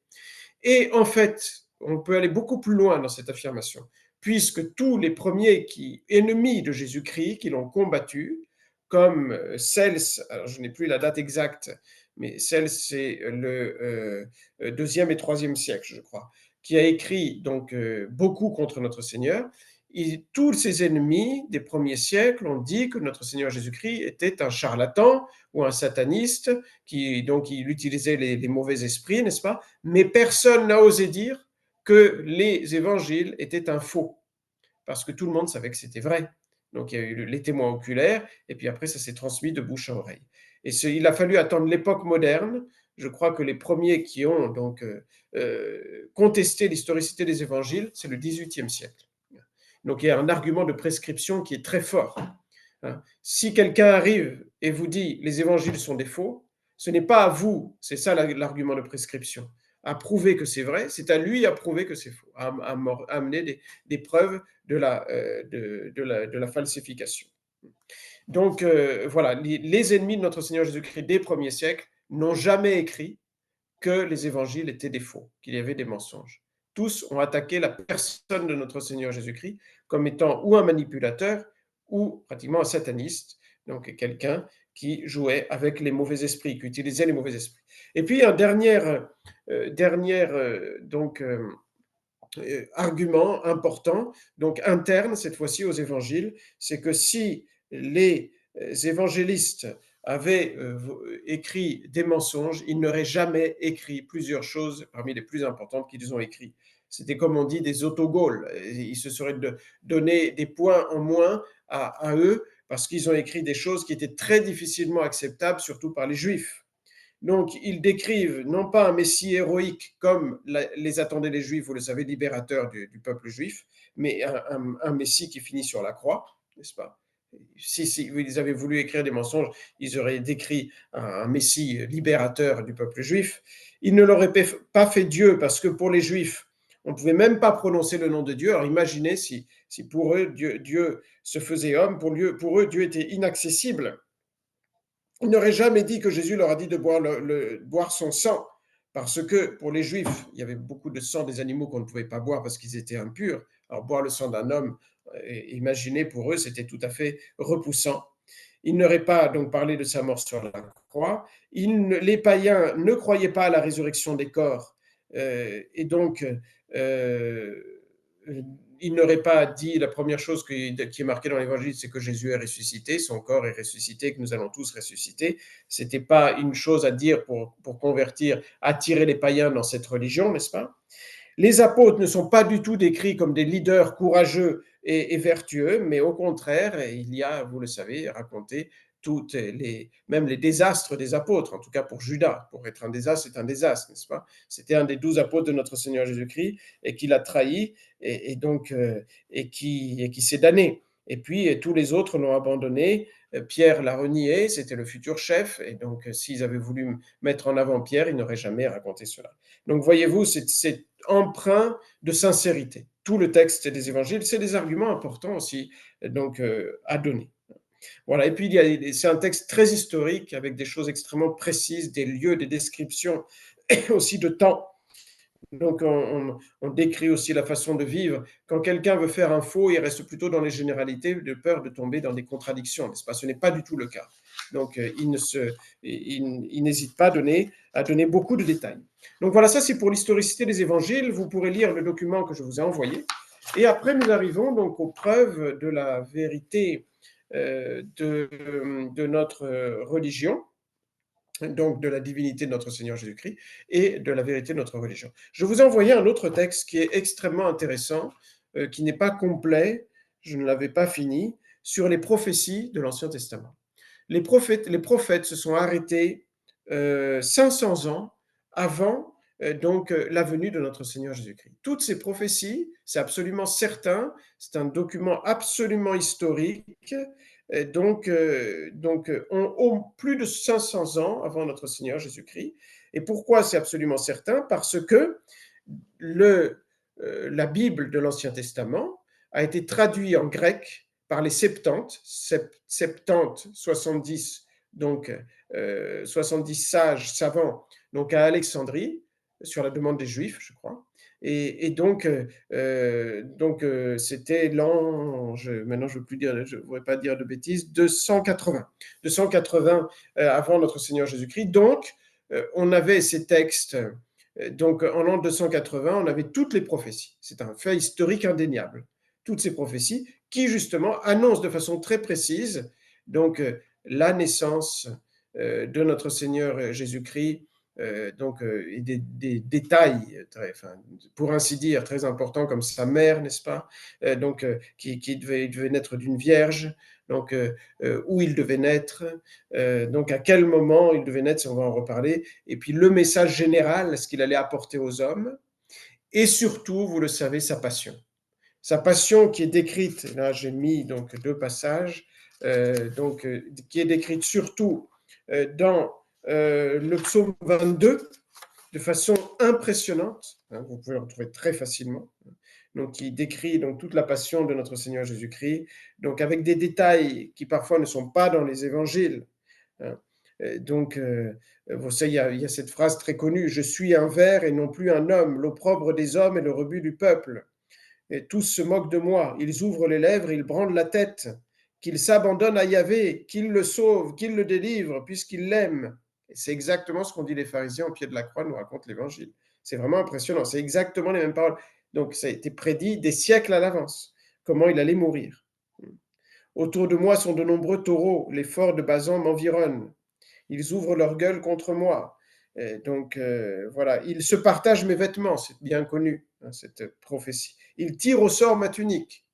Et en fait, on peut aller beaucoup plus loin dans cette affirmation, puisque tous les premiers ennemis de Jésus-Christ qui l'ont combattu, comme Cels, alors je n'ai plus la date exacte, mais Cels c'est le 2e et 3e siècle, je crois, qui a écrit beaucoup contre notre Seigneur. Et tous ces ennemis des premiers siècles ont dit que notre Seigneur Jésus-Christ était un charlatan ou un sataniste, il utilisait les mauvais esprits, n'est-ce pas? Mais personne n'a osé dire que les évangiles étaient un faux, parce que tout le monde savait que c'était vrai. Donc il y a eu les témoins oculaires, et puis après ça s'est transmis de bouche à oreille. Et il a fallu attendre l'époque moderne. Je crois que les premiers qui ont contesté l'historicité des évangiles, c'est le XVIIIe siècle. Donc il y a un argument de prescription qui est très fort. Si quelqu'un arrive et vous dit les évangiles sont des faux, ce n'est pas à vous, c'est ça l'argument de prescription, à prouver que c'est vrai, c'est à lui à prouver que c'est faux, à amener des preuves de la falsification. Donc voilà, les ennemis de notre Seigneur Jésus-Christ des premiers siècles n'ont jamais écrit que les évangiles étaient des faux, qu'il y avait des mensonges. Tous ont attaqué la personne de notre Seigneur Jésus-Christ comme étant ou un manipulateur ou pratiquement un sataniste, donc quelqu'un qui jouait avec les mauvais esprits, qui utilisait les mauvais esprits. Et puis un dernier argument important, donc interne cette fois-ci aux évangiles, c'est que si les évangélistes avaient écrit des mensonges, ils n'auraient jamais écrit plusieurs choses parmi les plus importantes qu'ils ont écrites. C'était comme on dit des autogols. Ils se seraient donné des points en moins à eux parce qu'ils ont écrit des choses qui étaient très difficilement acceptables, surtout par les Juifs. Donc, ils décrivent non pas un Messie héroïque comme les attendaient les Juifs, vous le savez, libérateur du peuple juif, mais un Messie qui finit sur la croix, n'est-ce pas? Si ils avaient voulu écrire des mensonges, ils auraient décrit un Messie libérateur du peuple juif. Ils ne l'auraient pas fait Dieu parce que pour les Juifs, on ne pouvait même pas prononcer le nom de Dieu. Alors imaginez si pour eux, Dieu se faisait homme, pour eux, Dieu était inaccessible. Il n'aurait jamais dit que Jésus leur a dit de boire son sang Parce que pour les Juifs, il y avait beaucoup de sang des animaux qu'on ne pouvait pas boire parce qu'ils étaient impurs. Alors boire le sang d'un homme, imaginez pour eux, c'était tout à fait repoussant. Il n'aurait pas donc parlé de sa mort sur la croix. Les païens ne croyaient pas à la résurrection des corps et donc euh, il n'aurait pas dit la première chose qui est marquée dans l'évangile, c'est que Jésus est ressuscité, son corps est ressuscité, que nous allons tous ressusciter. C'était pas une chose à dire pour convertir, attirer les païens dans cette religion, n'est-ce pas? Les apôtres ne sont pas du tout décrits comme des leaders courageux et vertueux, mais au contraire, il y a, vous le savez, raconté même les désastres des apôtres, en tout cas pour Judas. Pour être un désastre, c'est un désastre, n'est-ce pas? C'était un des 12 apôtres de notre Seigneur Jésus-Christ et qui l'a trahi donc et qui s'est damné. Et puis tous les autres l'ont abandonné. Pierre l'a renié, c'était le futur chef, et donc s'ils avaient voulu mettre en avant Pierre, ils n'auraient jamais raconté cela. Donc voyez-vous, c'est empreint de sincérité. Tout le texte des évangiles, c'est des arguments importants aussi donc à donner. Voilà, et puis c'est un texte très historique avec des choses extrêmement précises, des lieux, des descriptions, et aussi de temps. Donc on décrit aussi la façon de vivre. Quand quelqu'un veut faire un faux, il reste plutôt dans les généralités de peur de tomber dans des contradictions, n'est-ce pas? Ce n'est pas du tout le cas. Donc il n'hésite pas à donner beaucoup de détails. Donc voilà, ça c'est pour l'historicité des évangiles. Vous pourrez lire le document que je vous ai envoyé. Et après, nous arrivons donc aux preuves de la vérité de notre religion, donc de la divinité de notre Seigneur Jésus-Christ et de la vérité de notre religion. Je vous ai envoyé un autre texte qui est extrêmement intéressant, qui n'est pas complet, je ne l'avais pas fini, sur les prophéties de l'Ancien Testament. Les prophètes se sont arrêtés 500 ans avant la venue de notre Seigneur Jésus-Christ. Toutes ces prophéties, c'est absolument certain, c'est un document absolument historique, ont plus de 500 ans avant notre Seigneur Jésus-Christ. Et pourquoi c'est absolument certain? Parce que la Bible de l'Ancien Testament a été traduite en grec par les Septante, 70, donc 70 sages savants, donc à Alexandrie, sur la demande des Juifs, je crois. Et donc, c'était l'an, maintenant je ne voudrais pas dire de bêtises, 280. 280 avant notre Seigneur Jésus-Christ. Donc, on avait ces textes. Donc, en l'an 280, on avait toutes les prophéties. C'est un fait historique indéniable. Toutes ces prophéties qui, justement, annoncent de façon très précise donc, la naissance de notre Seigneur Jésus-Christ, et des détails, pour ainsi dire, très importants, comme sa mère, n'est-ce pas, qui devait naître d'une vierge, donc où il devait naître, donc à quel moment il devait naître, on va en reparler, et puis le message général, ce qu'il allait apporter aux hommes, et surtout, vous le savez, sa passion. Sa passion qui est décrite, là j'ai mis donc deux passages, qui est décrite surtout dans le psaume 22, de façon impressionnante, hein, vous pouvez le retrouver très facilement, donc qui décrit donc toute la passion de notre Seigneur Jésus-Christ, donc avec des détails qui parfois ne sont pas dans les évangiles, hein. Vous savez, il y a cette phrase très connue, je suis un ver et non plus un homme, l'opprobre des hommes et le rebut du peuple. Et tous se moquent de moi, ils ouvrent les lèvres, ils brandent la tête, qu'ils s'abandonnent à Yahvé, qu'il le sauve, qu'il le délivre, puisqu'il l'aime. Et c'est exactement ce qu'ont dit les pharisiens au pied de la croix, nous raconte l'Évangile. C'est vraiment impressionnant, c'est exactement les mêmes paroles. Donc ça a été prédit des siècles à l'avance, comment il allait mourir. Autour de moi sont de nombreux taureaux, les forts de Bazan m'environnent. Ils ouvrent leur gueule contre moi. Voilà, ils se partagent mes vêtements, c'est bien connu, hein, cette prophétie. Ils tirent au sort ma tunique.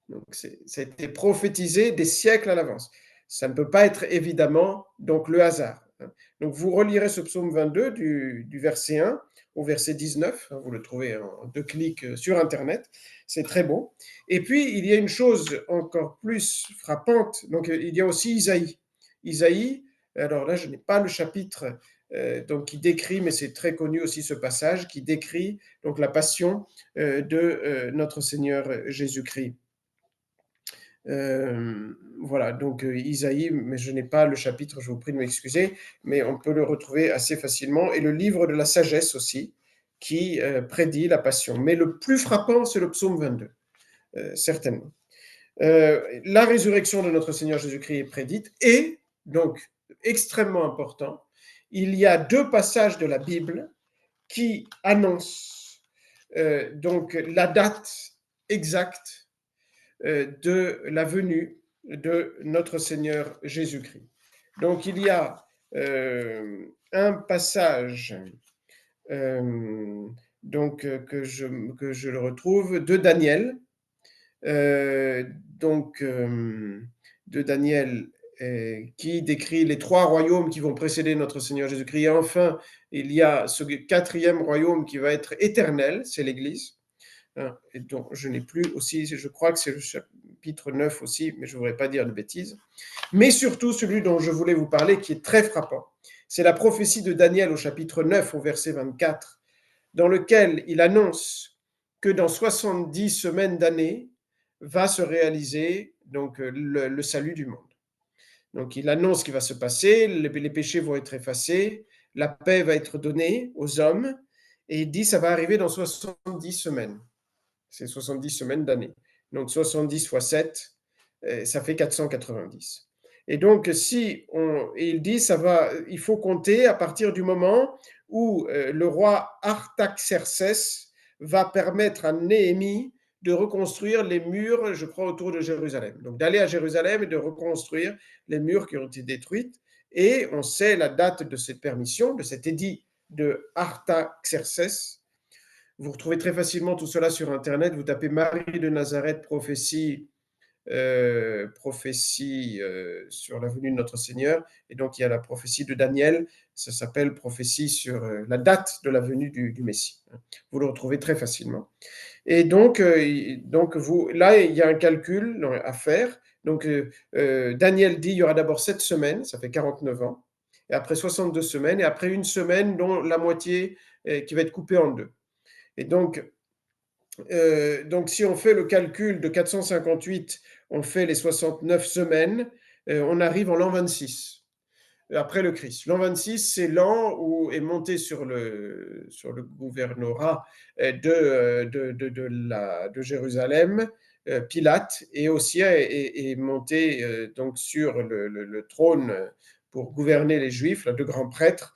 Donc, ça a été prophétisé des siècles à l'avance. Ça ne peut pas être évidemment donc le hasard, hein. Donc, vous relirez ce psaume 22 du verset 1 au verset 19, hein, vous le trouvez en 2 clics sur Internet, c'est très beau. Et puis, il y a une chose encore plus frappante, donc il y a aussi Isaïe. Isaïe, alors là, je n'ai pas le chapitre donc qui décrit, mais c'est très connu aussi ce passage, qui décrit donc la passion de notre Seigneur Jésus-Christ. Voilà, donc Isaïe, mais je n'ai pas le chapitre, je vous prie de m'excuser, mais on peut le retrouver assez facilement. Et le livre de la sagesse aussi, qui prédit la passion. Mais le plus frappant, c'est le psaume 22, certainement. La résurrection de notre Seigneur Jésus-Christ est prédite et, donc, extrêmement important, il y a 2 passages de la Bible qui annoncent donc la date exacte de la venue de notre Seigneur Jésus-Christ. Donc il y a un passage que je le retrouve de Daniel, donc de Daniel qui décrit les 3 royaumes qui vont précéder notre Seigneur Jésus-Christ. Et enfin, il y a ce 4e royaume qui va être éternel, c'est l'Église. Et donc, je n'ai plus aussi, je crois que c'est le chapitre 9 aussi, mais je ne voudrais pas dire de bêtises. Mais surtout, celui dont je voulais vous parler, qui est très frappant, c'est la prophétie de Daniel au chapitre 9, au verset 24, dans lequel il annonce que dans 70 semaines d'année va se réaliser donc, le salut du monde. Donc, il annonce ce qui va se passer, les péchés vont être effacés, la paix va être donnée aux hommes, et il dit ça va arriver dans 70 semaines. C'est 70 semaines d'année. Donc 70 fois 7, ça fait 490. Et donc, il dit, il faut compter à partir du moment où le roi Artaxerxès va permettre à Néhémie de reconstruire les murs, je crois, autour de Jérusalem. Donc d'aller à Jérusalem et de reconstruire les murs qui ont été détruits. Et on sait la date de cette permission, de cet édit de Artaxerxès. Vous retrouvez très facilement tout cela sur Internet. Vous tapez Marie de Nazareth, prophétie sur la venue de notre Seigneur. Et donc, il y a la prophétie de Daniel. Ça s'appelle prophétie sur la date de la venue du Messie. Vous le retrouvez très facilement. Et donc là, il y a un calcul à faire. Donc, Daniel dit il y aura d'abord 7 semaines, ça fait 49 ans. Et après 62 semaines, et après une semaine, dont la moitié qui va être coupée en 2. Et donc, si on fait le calcul de 458, on fait les 69 semaines, on arrive en l'an 26, après le Christ. L'an 26, c'est l'an où est monté sur le gouvernorat de Jérusalem, Pilate, et aussi est monté donc sur le trône pour gouverner les Juifs, le grand prêtre,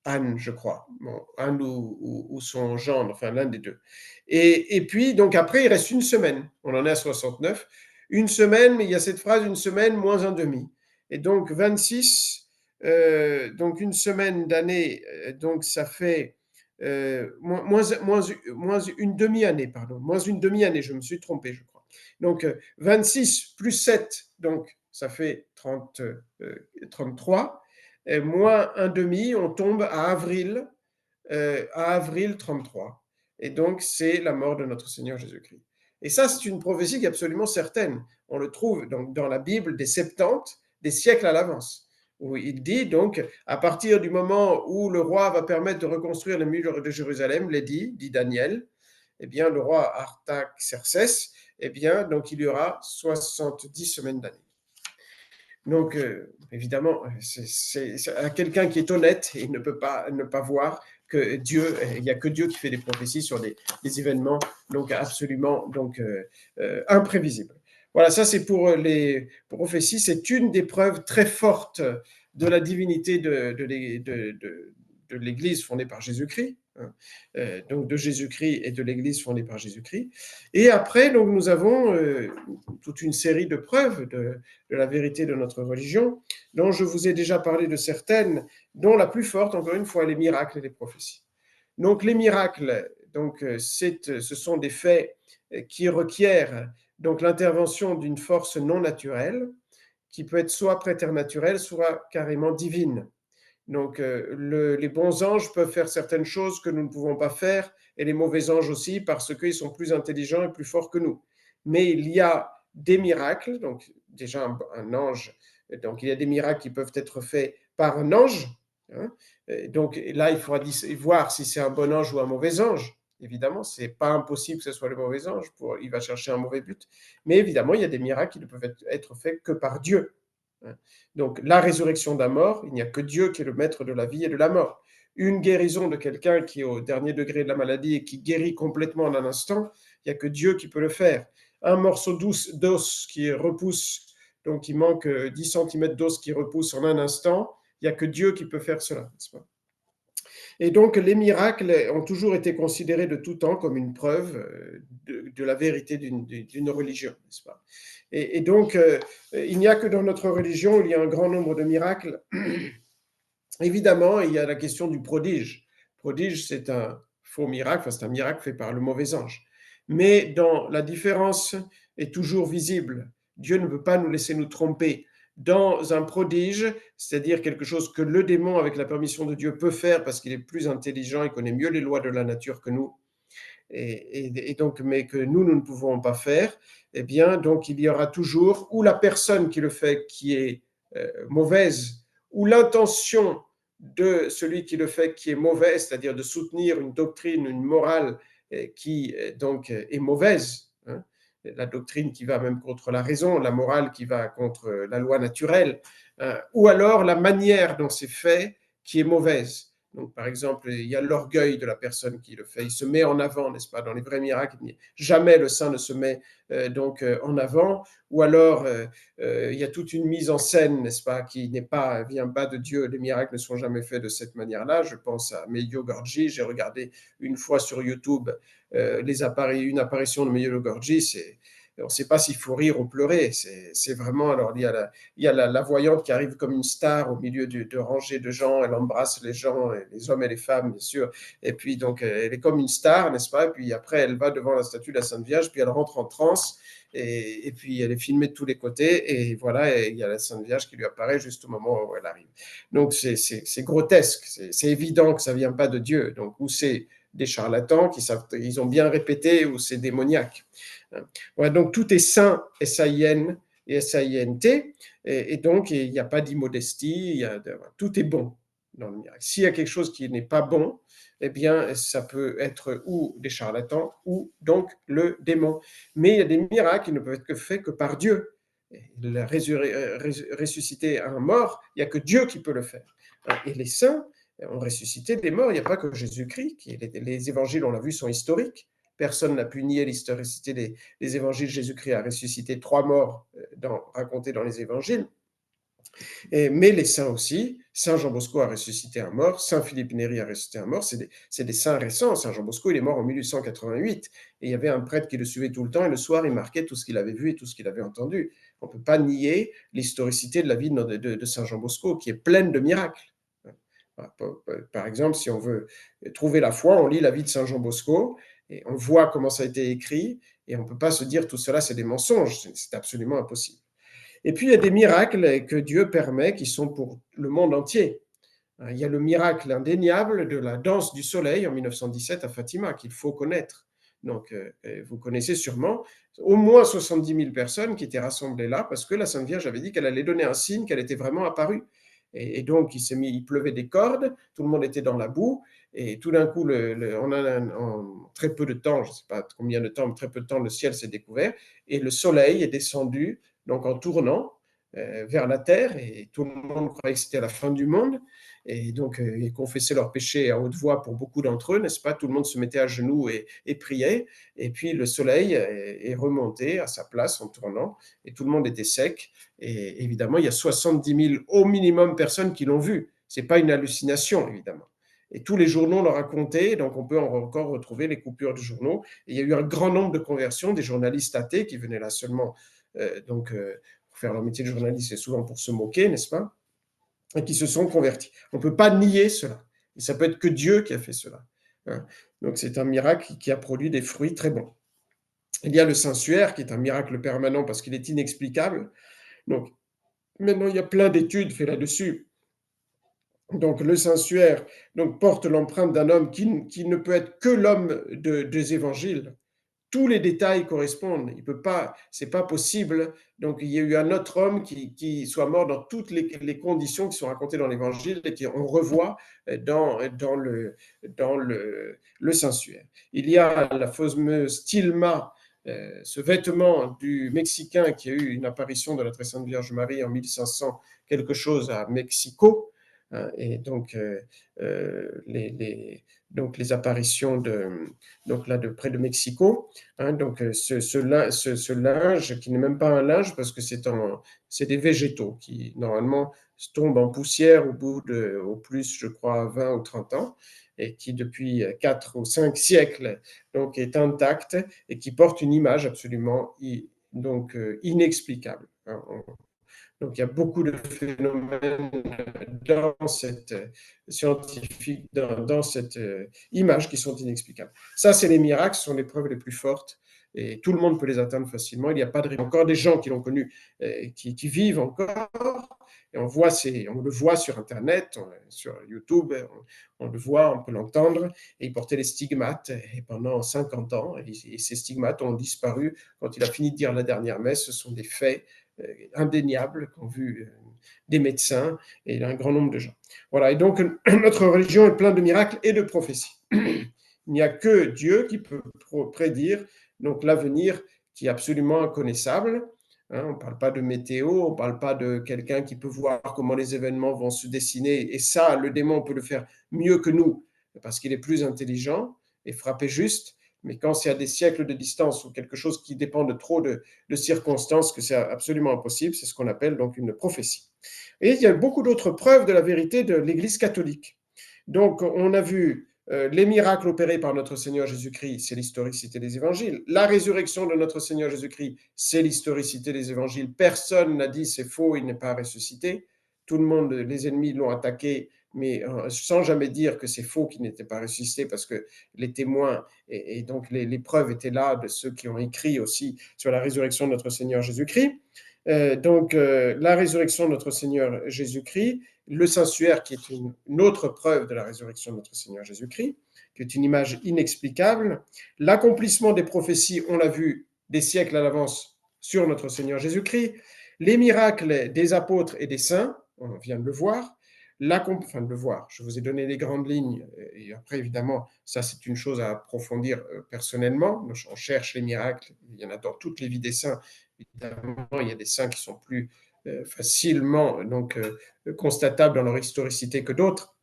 Anne, je crois. Bon, Anne ou son gendre, enfin l'un des deux. Et puis, donc après, il reste une semaine. On en est à 69. Une semaine, mais il y a cette phrase, une semaine moins un demi. Et donc 26, donc une semaine d'année, donc ça fait moins une demi-année, pardon. Moins une demi-année, je me suis trompé, je crois. Donc 26 plus 7, donc ça fait 33. Moins un demi, on tombe à avril 33. Et donc, c'est la mort de notre Seigneur Jésus-Christ. Et ça, c'est une prophétie qui est absolument certaine. On le trouve donc dans la Bible des Septante, des siècles à l'avance, où il dit donc, à partir du moment où le roi va permettre de reconstruire les murs de Jérusalem, dit Daniel, eh bien, le roi Artaxerxès, eh bien, donc il y aura 70 semaines d'année. Donc, évidemment, c'est à quelqu'un qui est honnête, il ne peut pas ne pas voir que Dieu, il n'y a que Dieu qui fait des prophéties sur des événements donc absolument imprévisibles. Voilà, ça c'est pour les prophéties. C'est une des preuves très fortes de la divinité de l'Église fondée par Jésus-Christ. Donc de Jésus-Christ et de l'Église fondée par Jésus-Christ. Et après, donc, nous avons toute une série de preuves de la vérité de notre religion, dont je vous ai déjà parlé de certaines, dont la plus forte, encore une fois, les miracles et les prophéties. Donc les miracles, donc, ce sont des faits qui requièrent donc l'intervention d'une force non naturelle, qui peut être soit préternaturelle, soit carrément divine. Donc, les bons anges peuvent faire certaines choses que nous ne pouvons pas faire, et les mauvais anges aussi, parce qu'ils sont plus intelligents et plus forts que nous. Mais il y a des miracles, donc déjà un ange, donc il y a des miracles qui peuvent être faits par un ange. Donc là, il faudra voir si c'est un bon ange ou un mauvais ange. Évidemment, ce n'est pas impossible que ce soit le mauvais ange, il va chercher un mauvais but. Mais évidemment, il y a des miracles qui ne peuvent être faits que par Dieu. Donc, la résurrection d'un mort, il n'y a que Dieu qui est le maître de la vie et de la mort. Une guérison de quelqu'un qui est au dernier degré de la maladie et qui guérit complètement en un instant, il n'y a que Dieu qui peut le faire. Un morceau d'os qui repousse, donc il manque 10 cm d'os qui repousse en un instant, il n'y a que Dieu qui peut faire cela, n'est-ce pas? Et donc, les miracles ont toujours été considérés de tout temps comme une preuve de la vérité d'une religion, n'est-ce pas? Et donc, il n'y a que dans notre religion, il y a un grand nombre de miracles. Évidemment, il y a la question du prodige. Prodige, c'est un faux miracle, enfin, c'est un miracle fait par le mauvais ange. Mais dans la différence est toujours visible. Dieu ne veut pas nous laisser nous tromper. Dans un prodige, c'est-à-dire quelque chose que le démon, avec la permission de Dieu, peut faire parce qu'il est plus intelligent, il connaît mieux les lois de la nature que nous, et donc, mais que nous ne pouvons pas faire, eh bien, donc il y aura toujours ou la personne qui le fait qui est mauvaise, ou l'intention de celui qui le fait qui est mauvaise, c'est-à-dire de soutenir une doctrine, une morale qui donc est mauvaise, hein, la doctrine qui va même contre la raison, la morale qui va contre la loi naturelle, ou alors la manière dont c'est fait qui est mauvaise. Donc, par exemple, il y a l'orgueil de la personne qui le fait. Il se met en avant, n'est-ce pas? Dans les vrais miracles, jamais le saint ne se met en avant. Ou alors, il y a toute une mise en scène, n'est-ce pas, qui vient pas de Dieu. Les miracles ne sont jamais faits de cette manière-là. Je pense à Meglio Gorgi. J'ai regardé une fois sur YouTube une apparition de Meglio Gorgi. On ne sait pas s'il faut rire ou pleurer. C'est vraiment. Alors, il y a la voyante qui arrive comme une star au milieu de rangées de gens. Elle embrasse les gens, les hommes et les femmes, bien sûr. Et puis, donc, elle est comme une star, n'est-ce pas? Et puis après, elle va devant la statue de la Sainte Vierge, puis elle rentre en transe. Et puis, elle est filmée de tous les côtés. Et voilà, et il y a la Sainte Vierge qui lui apparaît juste au moment où elle arrive. Donc, c'est grotesque. C'est évident que ça ne vient pas de Dieu. Donc, ou c'est des charlatans ils ont bien répété, ou c'est démoniaque. Ouais, donc tout est saint, S-A-I-N et S-A-I-N-T, et donc il n'y a pas d'immodestie, tout est bon dans le miracle. S'il y a quelque chose qui n'est pas bon, eh bien, ça peut être ou des charlatans ou donc le démon. Mais il y a des miracles qui ne peuvent être faits que par Dieu. Ressusciter un mort, il n'y a que Dieu qui peut le faire. Et les saints ont ressuscité des morts, il n'y a pas que Jésus-Christ. Les évangiles, on l'a vu, sont historiques. Personne n'a pu nier l'historicité des évangiles. Jésus-Christ a ressuscité 3 morts racontés dans les évangiles. Mais les saints aussi, Saint Jean Bosco a ressuscité un mort, Saint Philippe Néri a ressuscité un mort, c'est des saints récents. Saint Jean Bosco, il est mort en 1888, et il y avait un prêtre qui le suivait tout le temps, et le soir, il marquait tout ce qu'il avait vu et tout ce qu'il avait entendu. On ne peut pas nier l'historicité de la vie de Saint Jean Bosco, qui est pleine de miracles. Par exemple, si on veut trouver la foi, on lit la vie de Saint Jean Bosco, et on voit comment ça a été écrit, et on ne peut pas se dire tout cela, c'est des mensonges, c'est absolument impossible. Et puis, il y a des miracles que Dieu permet qui sont pour le monde entier. Il y a le miracle indéniable de la danse du soleil en 1917 à Fatima, qu'il faut connaître. Donc, vous connaissez sûrement au moins 70 000 personnes qui étaient rassemblées là parce que la Sainte Vierge avait dit qu'elle allait donner un signe qu'elle était vraiment apparue. Et donc, il pleuvait des cordes, tout le monde était dans la boue, et tout d'un coup, en très peu de temps, je ne sais pas combien de temps, mais très peu de temps, le ciel s'est découvert, et le soleil est descendu, donc en tournant vers la terre, et tout le monde croyait que c'était la fin du monde, et donc ils confessaient leurs péchés à haute voix pour beaucoup d'entre eux, n'est-ce pas? Tout le monde se mettait à genoux et priait, et puis le soleil est remonté à sa place en tournant, et tout le monde était sec, et évidemment, il y a 70 000 au minimum personnes qui l'ont vu. Ce n'est pas une hallucination, évidemment. Et tous les journaux l'ont raconté, donc on peut encore retrouver les coupures de journaux. Et il y a eu un grand nombre de conversions, des journalistes athées qui venaient là seulement pour faire leur métier de journaliste et souvent pour se moquer, n'est-ce pas? Et qui se sont convertis. On ne peut pas nier cela. Et ça peut être que Dieu qui a fait cela. Hein. Donc c'est un miracle qui a produit des fruits très bons. Il y a le Saint-Suaire, qui est un miracle permanent parce qu'il est inexplicable. Donc, maintenant, il y a plein d'études faites là-dessus. Donc, le Saint-Suaire porte l'empreinte d'un homme qui ne peut être que l'homme des évangiles. tous les détails correspondent. Il peut pas, c'est pas possible. Donc, il y a eu un autre homme qui soit mort dans toutes les conditions qui sont racontées dans l'Évangile et qu'on revoit dans le Saint-Suaire. Il y a la fameuse tilma, ce vêtement du Mexicain qui a eu une apparition de la très sainte Vierge Marie en 1500 quelque chose à Mexico, hein, et donc les apparitions donc là de près de Mexico, hein, donc ce linge qui n'est même pas un linge parce que c'est des végétaux qui normalement tombent en poussière au plus je crois 20 ou 30 ans et qui depuis 4 ou 5 siècles donc est intact et qui porte une image absolument donc inexplicable, hein. Donc il y a beaucoup de phénomènes dans cette scientifique, dans cette image qui sont inexplicables. Ça, c'est les miracles, ce sont les preuves les plus fortes et tout le monde peut les atteindre facilement. Il n'y a pas de encore des gens qui l'ont connu, qui vivent encore. Et on le voit sur Internet, sur YouTube, on le voit, on peut l'entendre. Et il portait les stigmates et pendant 50 ans. Et ces stigmates ont disparu quand il a fini de dire la dernière messe. Ce sont des faits indéniables qu'ont vu des médecins et un grand nombre de gens. Voilà, et donc notre religion est pleine de miracles et de prophéties. Il n'y a que Dieu qui peut prédire donc l'avenir qui est absolument inconnaissable. Hein, on ne parle pas de météo, on ne parle pas de quelqu'un qui peut voir comment les événements vont se dessiner. Et ça, le démon peut le faire mieux que nous parce qu'il est plus intelligent et frapper juste. Mais quand c'est à des siècles de distance ou quelque chose qui dépend de trop de circonstances, que c'est absolument impossible, c'est ce qu'on appelle donc une prophétie. Et il y a beaucoup d'autres preuves de la vérité de l'Église catholique. Donc, on a vu les miracles opérés par notre Seigneur Jésus-Christ, c'est l'historicité des évangiles. La résurrection de notre Seigneur Jésus-Christ, c'est l'historicité des évangiles. Personne n'a dit c'est faux, il n'est pas ressuscité. Tout le monde, les ennemis l'ont attaqué, mais sans jamais dire que c'est faux qu'il n'était pas ressuscité, parce que les témoins et donc les preuves étaient là de ceux qui ont écrit aussi sur la résurrection de notre Seigneur Jésus-Christ. Donc, la résurrection de notre Seigneur Jésus-Christ, le Saint-Suaire, qui est une autre preuve de la résurrection de notre Seigneur Jésus-Christ, qui est une image inexplicable, l'accomplissement des prophéties, on l'a vu des siècles à l'avance sur notre Seigneur Jésus-Christ, les miracles des apôtres et des saints, on vient de le voir, enfin de le voir, je vous ai donné les grandes lignes, et après évidemment, ça c'est une chose à approfondir personnellement, on cherche les miracles, il y en a dans toutes les vies des saints, évidemment, il y a des saints qui sont plus facilement donc, constatables dans leur historicité que d'autres.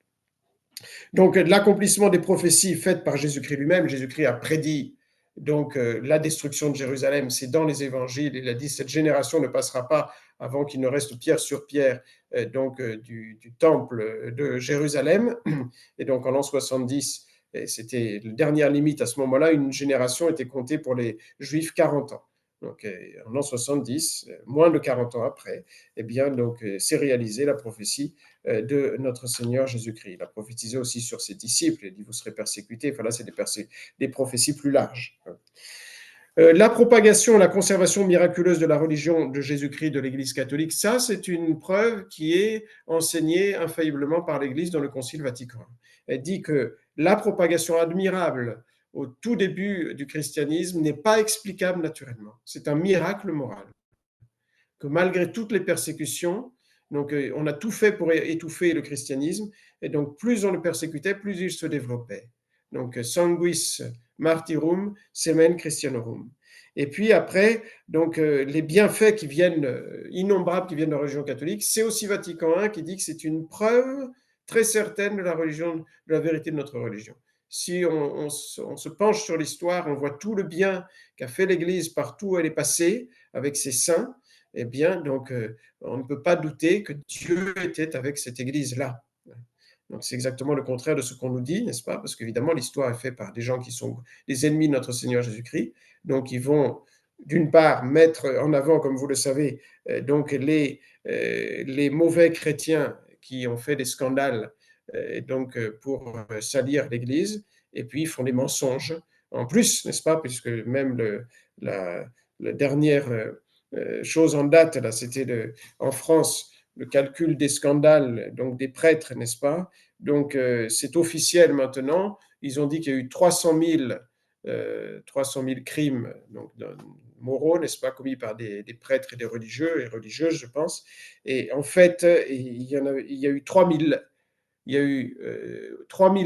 Donc, l'accomplissement des prophéties faites par Jésus-Christ lui-même, Jésus-Christ a prédit donc la destruction de Jérusalem, c'est dans les évangiles, il a dit cette génération ne passera pas avant qu'il ne reste pierre sur pierre du temple de Jérusalem. Et donc en l'an 70, c'était la dernière limite à ce moment-là, une génération était comptée pour les Juifs 40 ans. Donc, en l'an 70, moins de 40 ans après, eh bien, donc, c'est réalisé la prophétie de notre Seigneur Jésus-Christ. Il a prophétisé aussi sur ses disciples, il dit vous serez persécutés. Enfin là, c'est des prophéties plus larges. La propagation, la conservation miraculeuse de la religion de Jésus-Christ, de l'Église catholique, ça, c'est une preuve qui est enseignée infailliblement par l'Église dans le Concile Vatican. Elle dit que la propagation admirable au tout début du christianisme n'est pas explicable naturellement. C'est un miracle moral. Que malgré toutes les persécutions, donc on a tout fait pour étouffer le christianisme, et donc plus on le persécutait, plus il se développait. Donc sanguis martyrum semen Christianorum. Et puis après, donc les bienfaits qui viennent, innombrables qui viennent de la religion catholique, c'est aussi Vatican I qui dit que c'est une preuve très certaine de la religion, de la vérité de notre religion. Si on se penche sur l'histoire, on voit tout le bien qu'a fait l'Église partout où elle est passée avec ses saints, eh bien, donc, on ne peut pas douter que Dieu était avec cette Église-là. Donc, c'est exactement le contraire de ce qu'on nous dit, n'est-ce pas? Parce qu'évidemment, l'histoire est faite par des gens qui sont des ennemis de notre Seigneur Jésus-Christ. Donc, ils vont, d'une part, mettre en avant, comme vous le savez, donc les mauvais chrétiens qui ont fait des scandales donc, pour salir l'Église, et puis ils font des mensonges en plus, n'est-ce pas? Puisque même la dernière chose en date, là, c'était en France, le calcul des scandales, donc des prêtres, n'est-ce pas? Donc, c'est officiel maintenant. Ils ont dit qu'il y a eu 300 000 300 000 crimes donc, moraux, n'est-ce pas, commis par des prêtres et des religieux et religieuses, je pense. Et en fait, il y a eu 3000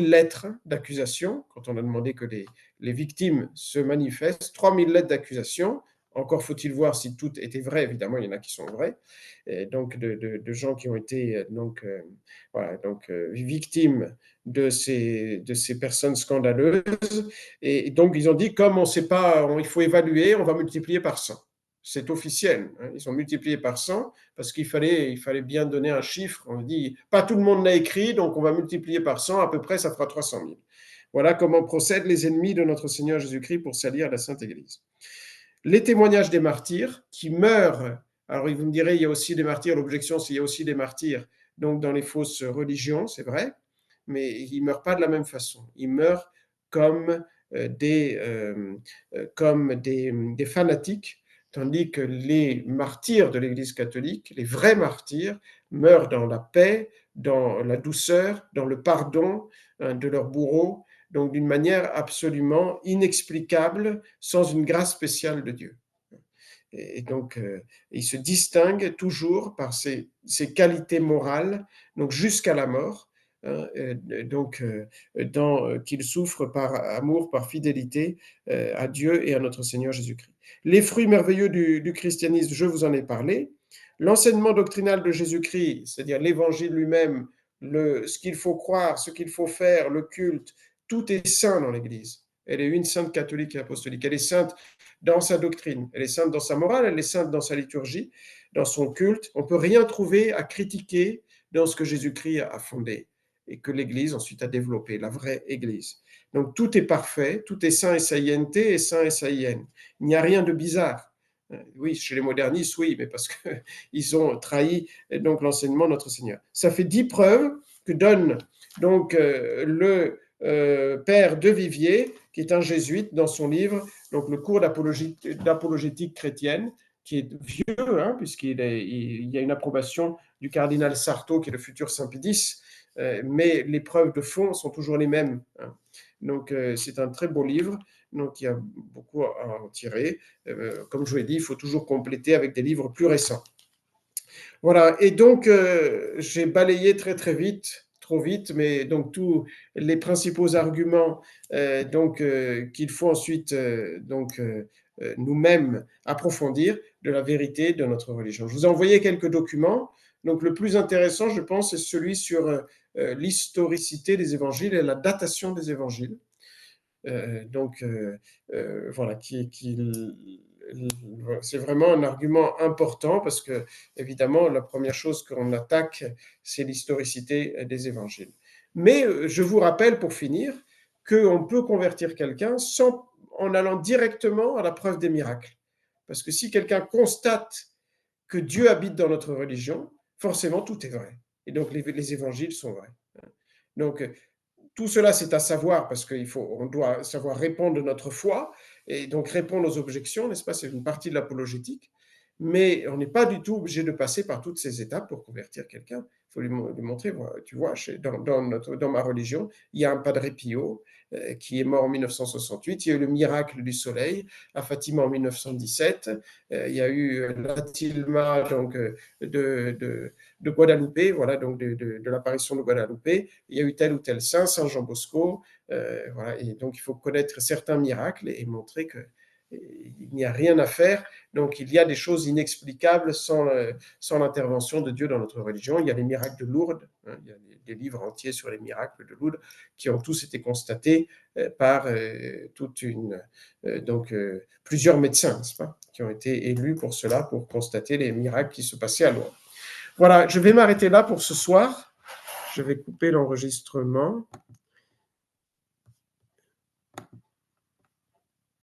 lettres d'accusation, quand on a demandé que les victimes se manifestent, 3000 lettres d'accusation. Encore faut-il voir si toutes étaient vraies, évidemment, il y en a qui sont vraies, et donc de gens qui ont été victimes de ces personnes scandaleuses. Et donc, ils ont dit, comme on ne sait pas, il faut évaluer, on va multiplier par 100. C'est officiel, hein. Ils ont multiplié par 100 parce qu'il fallait bien donner un chiffre. On dit, pas tout le monde l'a écrit, donc on va multiplier par 100, à peu près, ça fera 300 000. Voilà comment procèdent les ennemis de notre Seigneur Jésus-Christ pour salir la Sainte Église. Les témoignages des martyrs qui meurent, alors vous me direz, il y a aussi des martyrs, l'objection c'est qu'il y a aussi des martyrs donc dans les fausses religions, c'est vrai, mais ils ne meurent pas de la même façon. Ils meurent comme des fanatiques, tandis que les martyrs de l'Église catholique, les vrais martyrs, meurent dans la paix, dans la douceur, dans le pardon de leurs bourreaux, donc d'une manière absolument inexplicable, sans une grâce spéciale de Dieu. Et donc, il se distingue toujours par ses qualités morales, donc jusqu'à la mort, hein, qu'il souffre par amour, par fidélité à Dieu et à notre Seigneur Jésus-Christ. Les fruits merveilleux du christianisme, je vous en ai parlé. L'enseignement doctrinal de Jésus-Christ, c'est-à-dire l'évangile lui-même, ce qu'il faut croire, ce qu'il faut faire, le culte, tout est saint dans l'Église. Elle est une sainte catholique et apostolique. Elle est sainte dans sa doctrine, elle est sainte dans sa morale, elle est sainte dans sa liturgie, dans son culte. On ne peut rien trouver à critiquer dans ce que Jésus-Christ a fondé et que l'Église ensuite a développé, la vraie Église. Donc tout est parfait, tout est saint et saïenté et saint et saïenne. Il n'y a rien de bizarre. Oui, chez les modernistes, oui, mais parce qu'ils ont trahi donc l'enseignement de notre Seigneur. Ça fait 10 preuves que donne donc le père de Vivier, qui est un jésuite, dans son livre, donc le cours d'apologétique chrétienne, qui est vieux, hein, puisqu'il y a une approbation du cardinal Sarto, qui est le futur Saint Pie X, mais les preuves de fond sont toujours les mêmes, hein. Donc, c'est un très beau livre, donc il y a beaucoup à en tirer. Comme je vous l'ai dit, il faut toujours compléter avec des livres plus récents. Voilà, et donc j'ai balayé très très vite, trop vite, mais donc tous les principaux arguments qu'il faut ensuite nous-mêmes approfondir de la vérité de notre religion. Je vous ai envoyé quelques documents. Donc le plus intéressant, je pense, c'est celui sur l'historicité des évangiles et la datation des évangiles. Voilà, c'est vraiment un argument important parce que, évidemment, la première chose qu'on attaque, c'est l'historicité des évangiles. Mais je vous rappelle, pour finir, qu'on peut convertir quelqu'un en allant directement à la preuve des miracles. Parce que si quelqu'un constate que Dieu habite dans notre religion, forcément, tout est vrai. Et donc, les évangiles sont vrais. Donc, tout cela, c'est à savoir parce qu'on doit savoir répondre de notre foi et donc répondre aux objections, n'est-ce pas? C'est une partie de l'apologétique, mais on n'est pas du tout obligé de passer par toutes ces étapes pour convertir quelqu'un. Il faut lui montrer, tu vois, dans ma religion, il y a un Padre Pio qui est mort en 1968, il y a eu le miracle du soleil à Fatima en 1917, il y a eu l'Atilma donc, de Guadalupe, voilà, donc de l'apparition de Guadalupe, il y a eu tel ou tel saint, Saint Jean Bosco, voilà, et donc il faut connaître certains miracles et montrer qu'il n'y a rien à faire. Donc il y a des choses inexplicables sans l'intervention de Dieu dans notre religion. Il y a les miracles de Lourdes, hein, il y a des livres entiers sur les miracles de Lourdes qui ont tous été constatés par plusieurs médecins, n'est-ce pas, qui ont été élus pour cela, pour constater les miracles qui se passaient à Lourdes. Voilà, je vais m'arrêter là pour ce soir. Je vais couper l'enregistrement.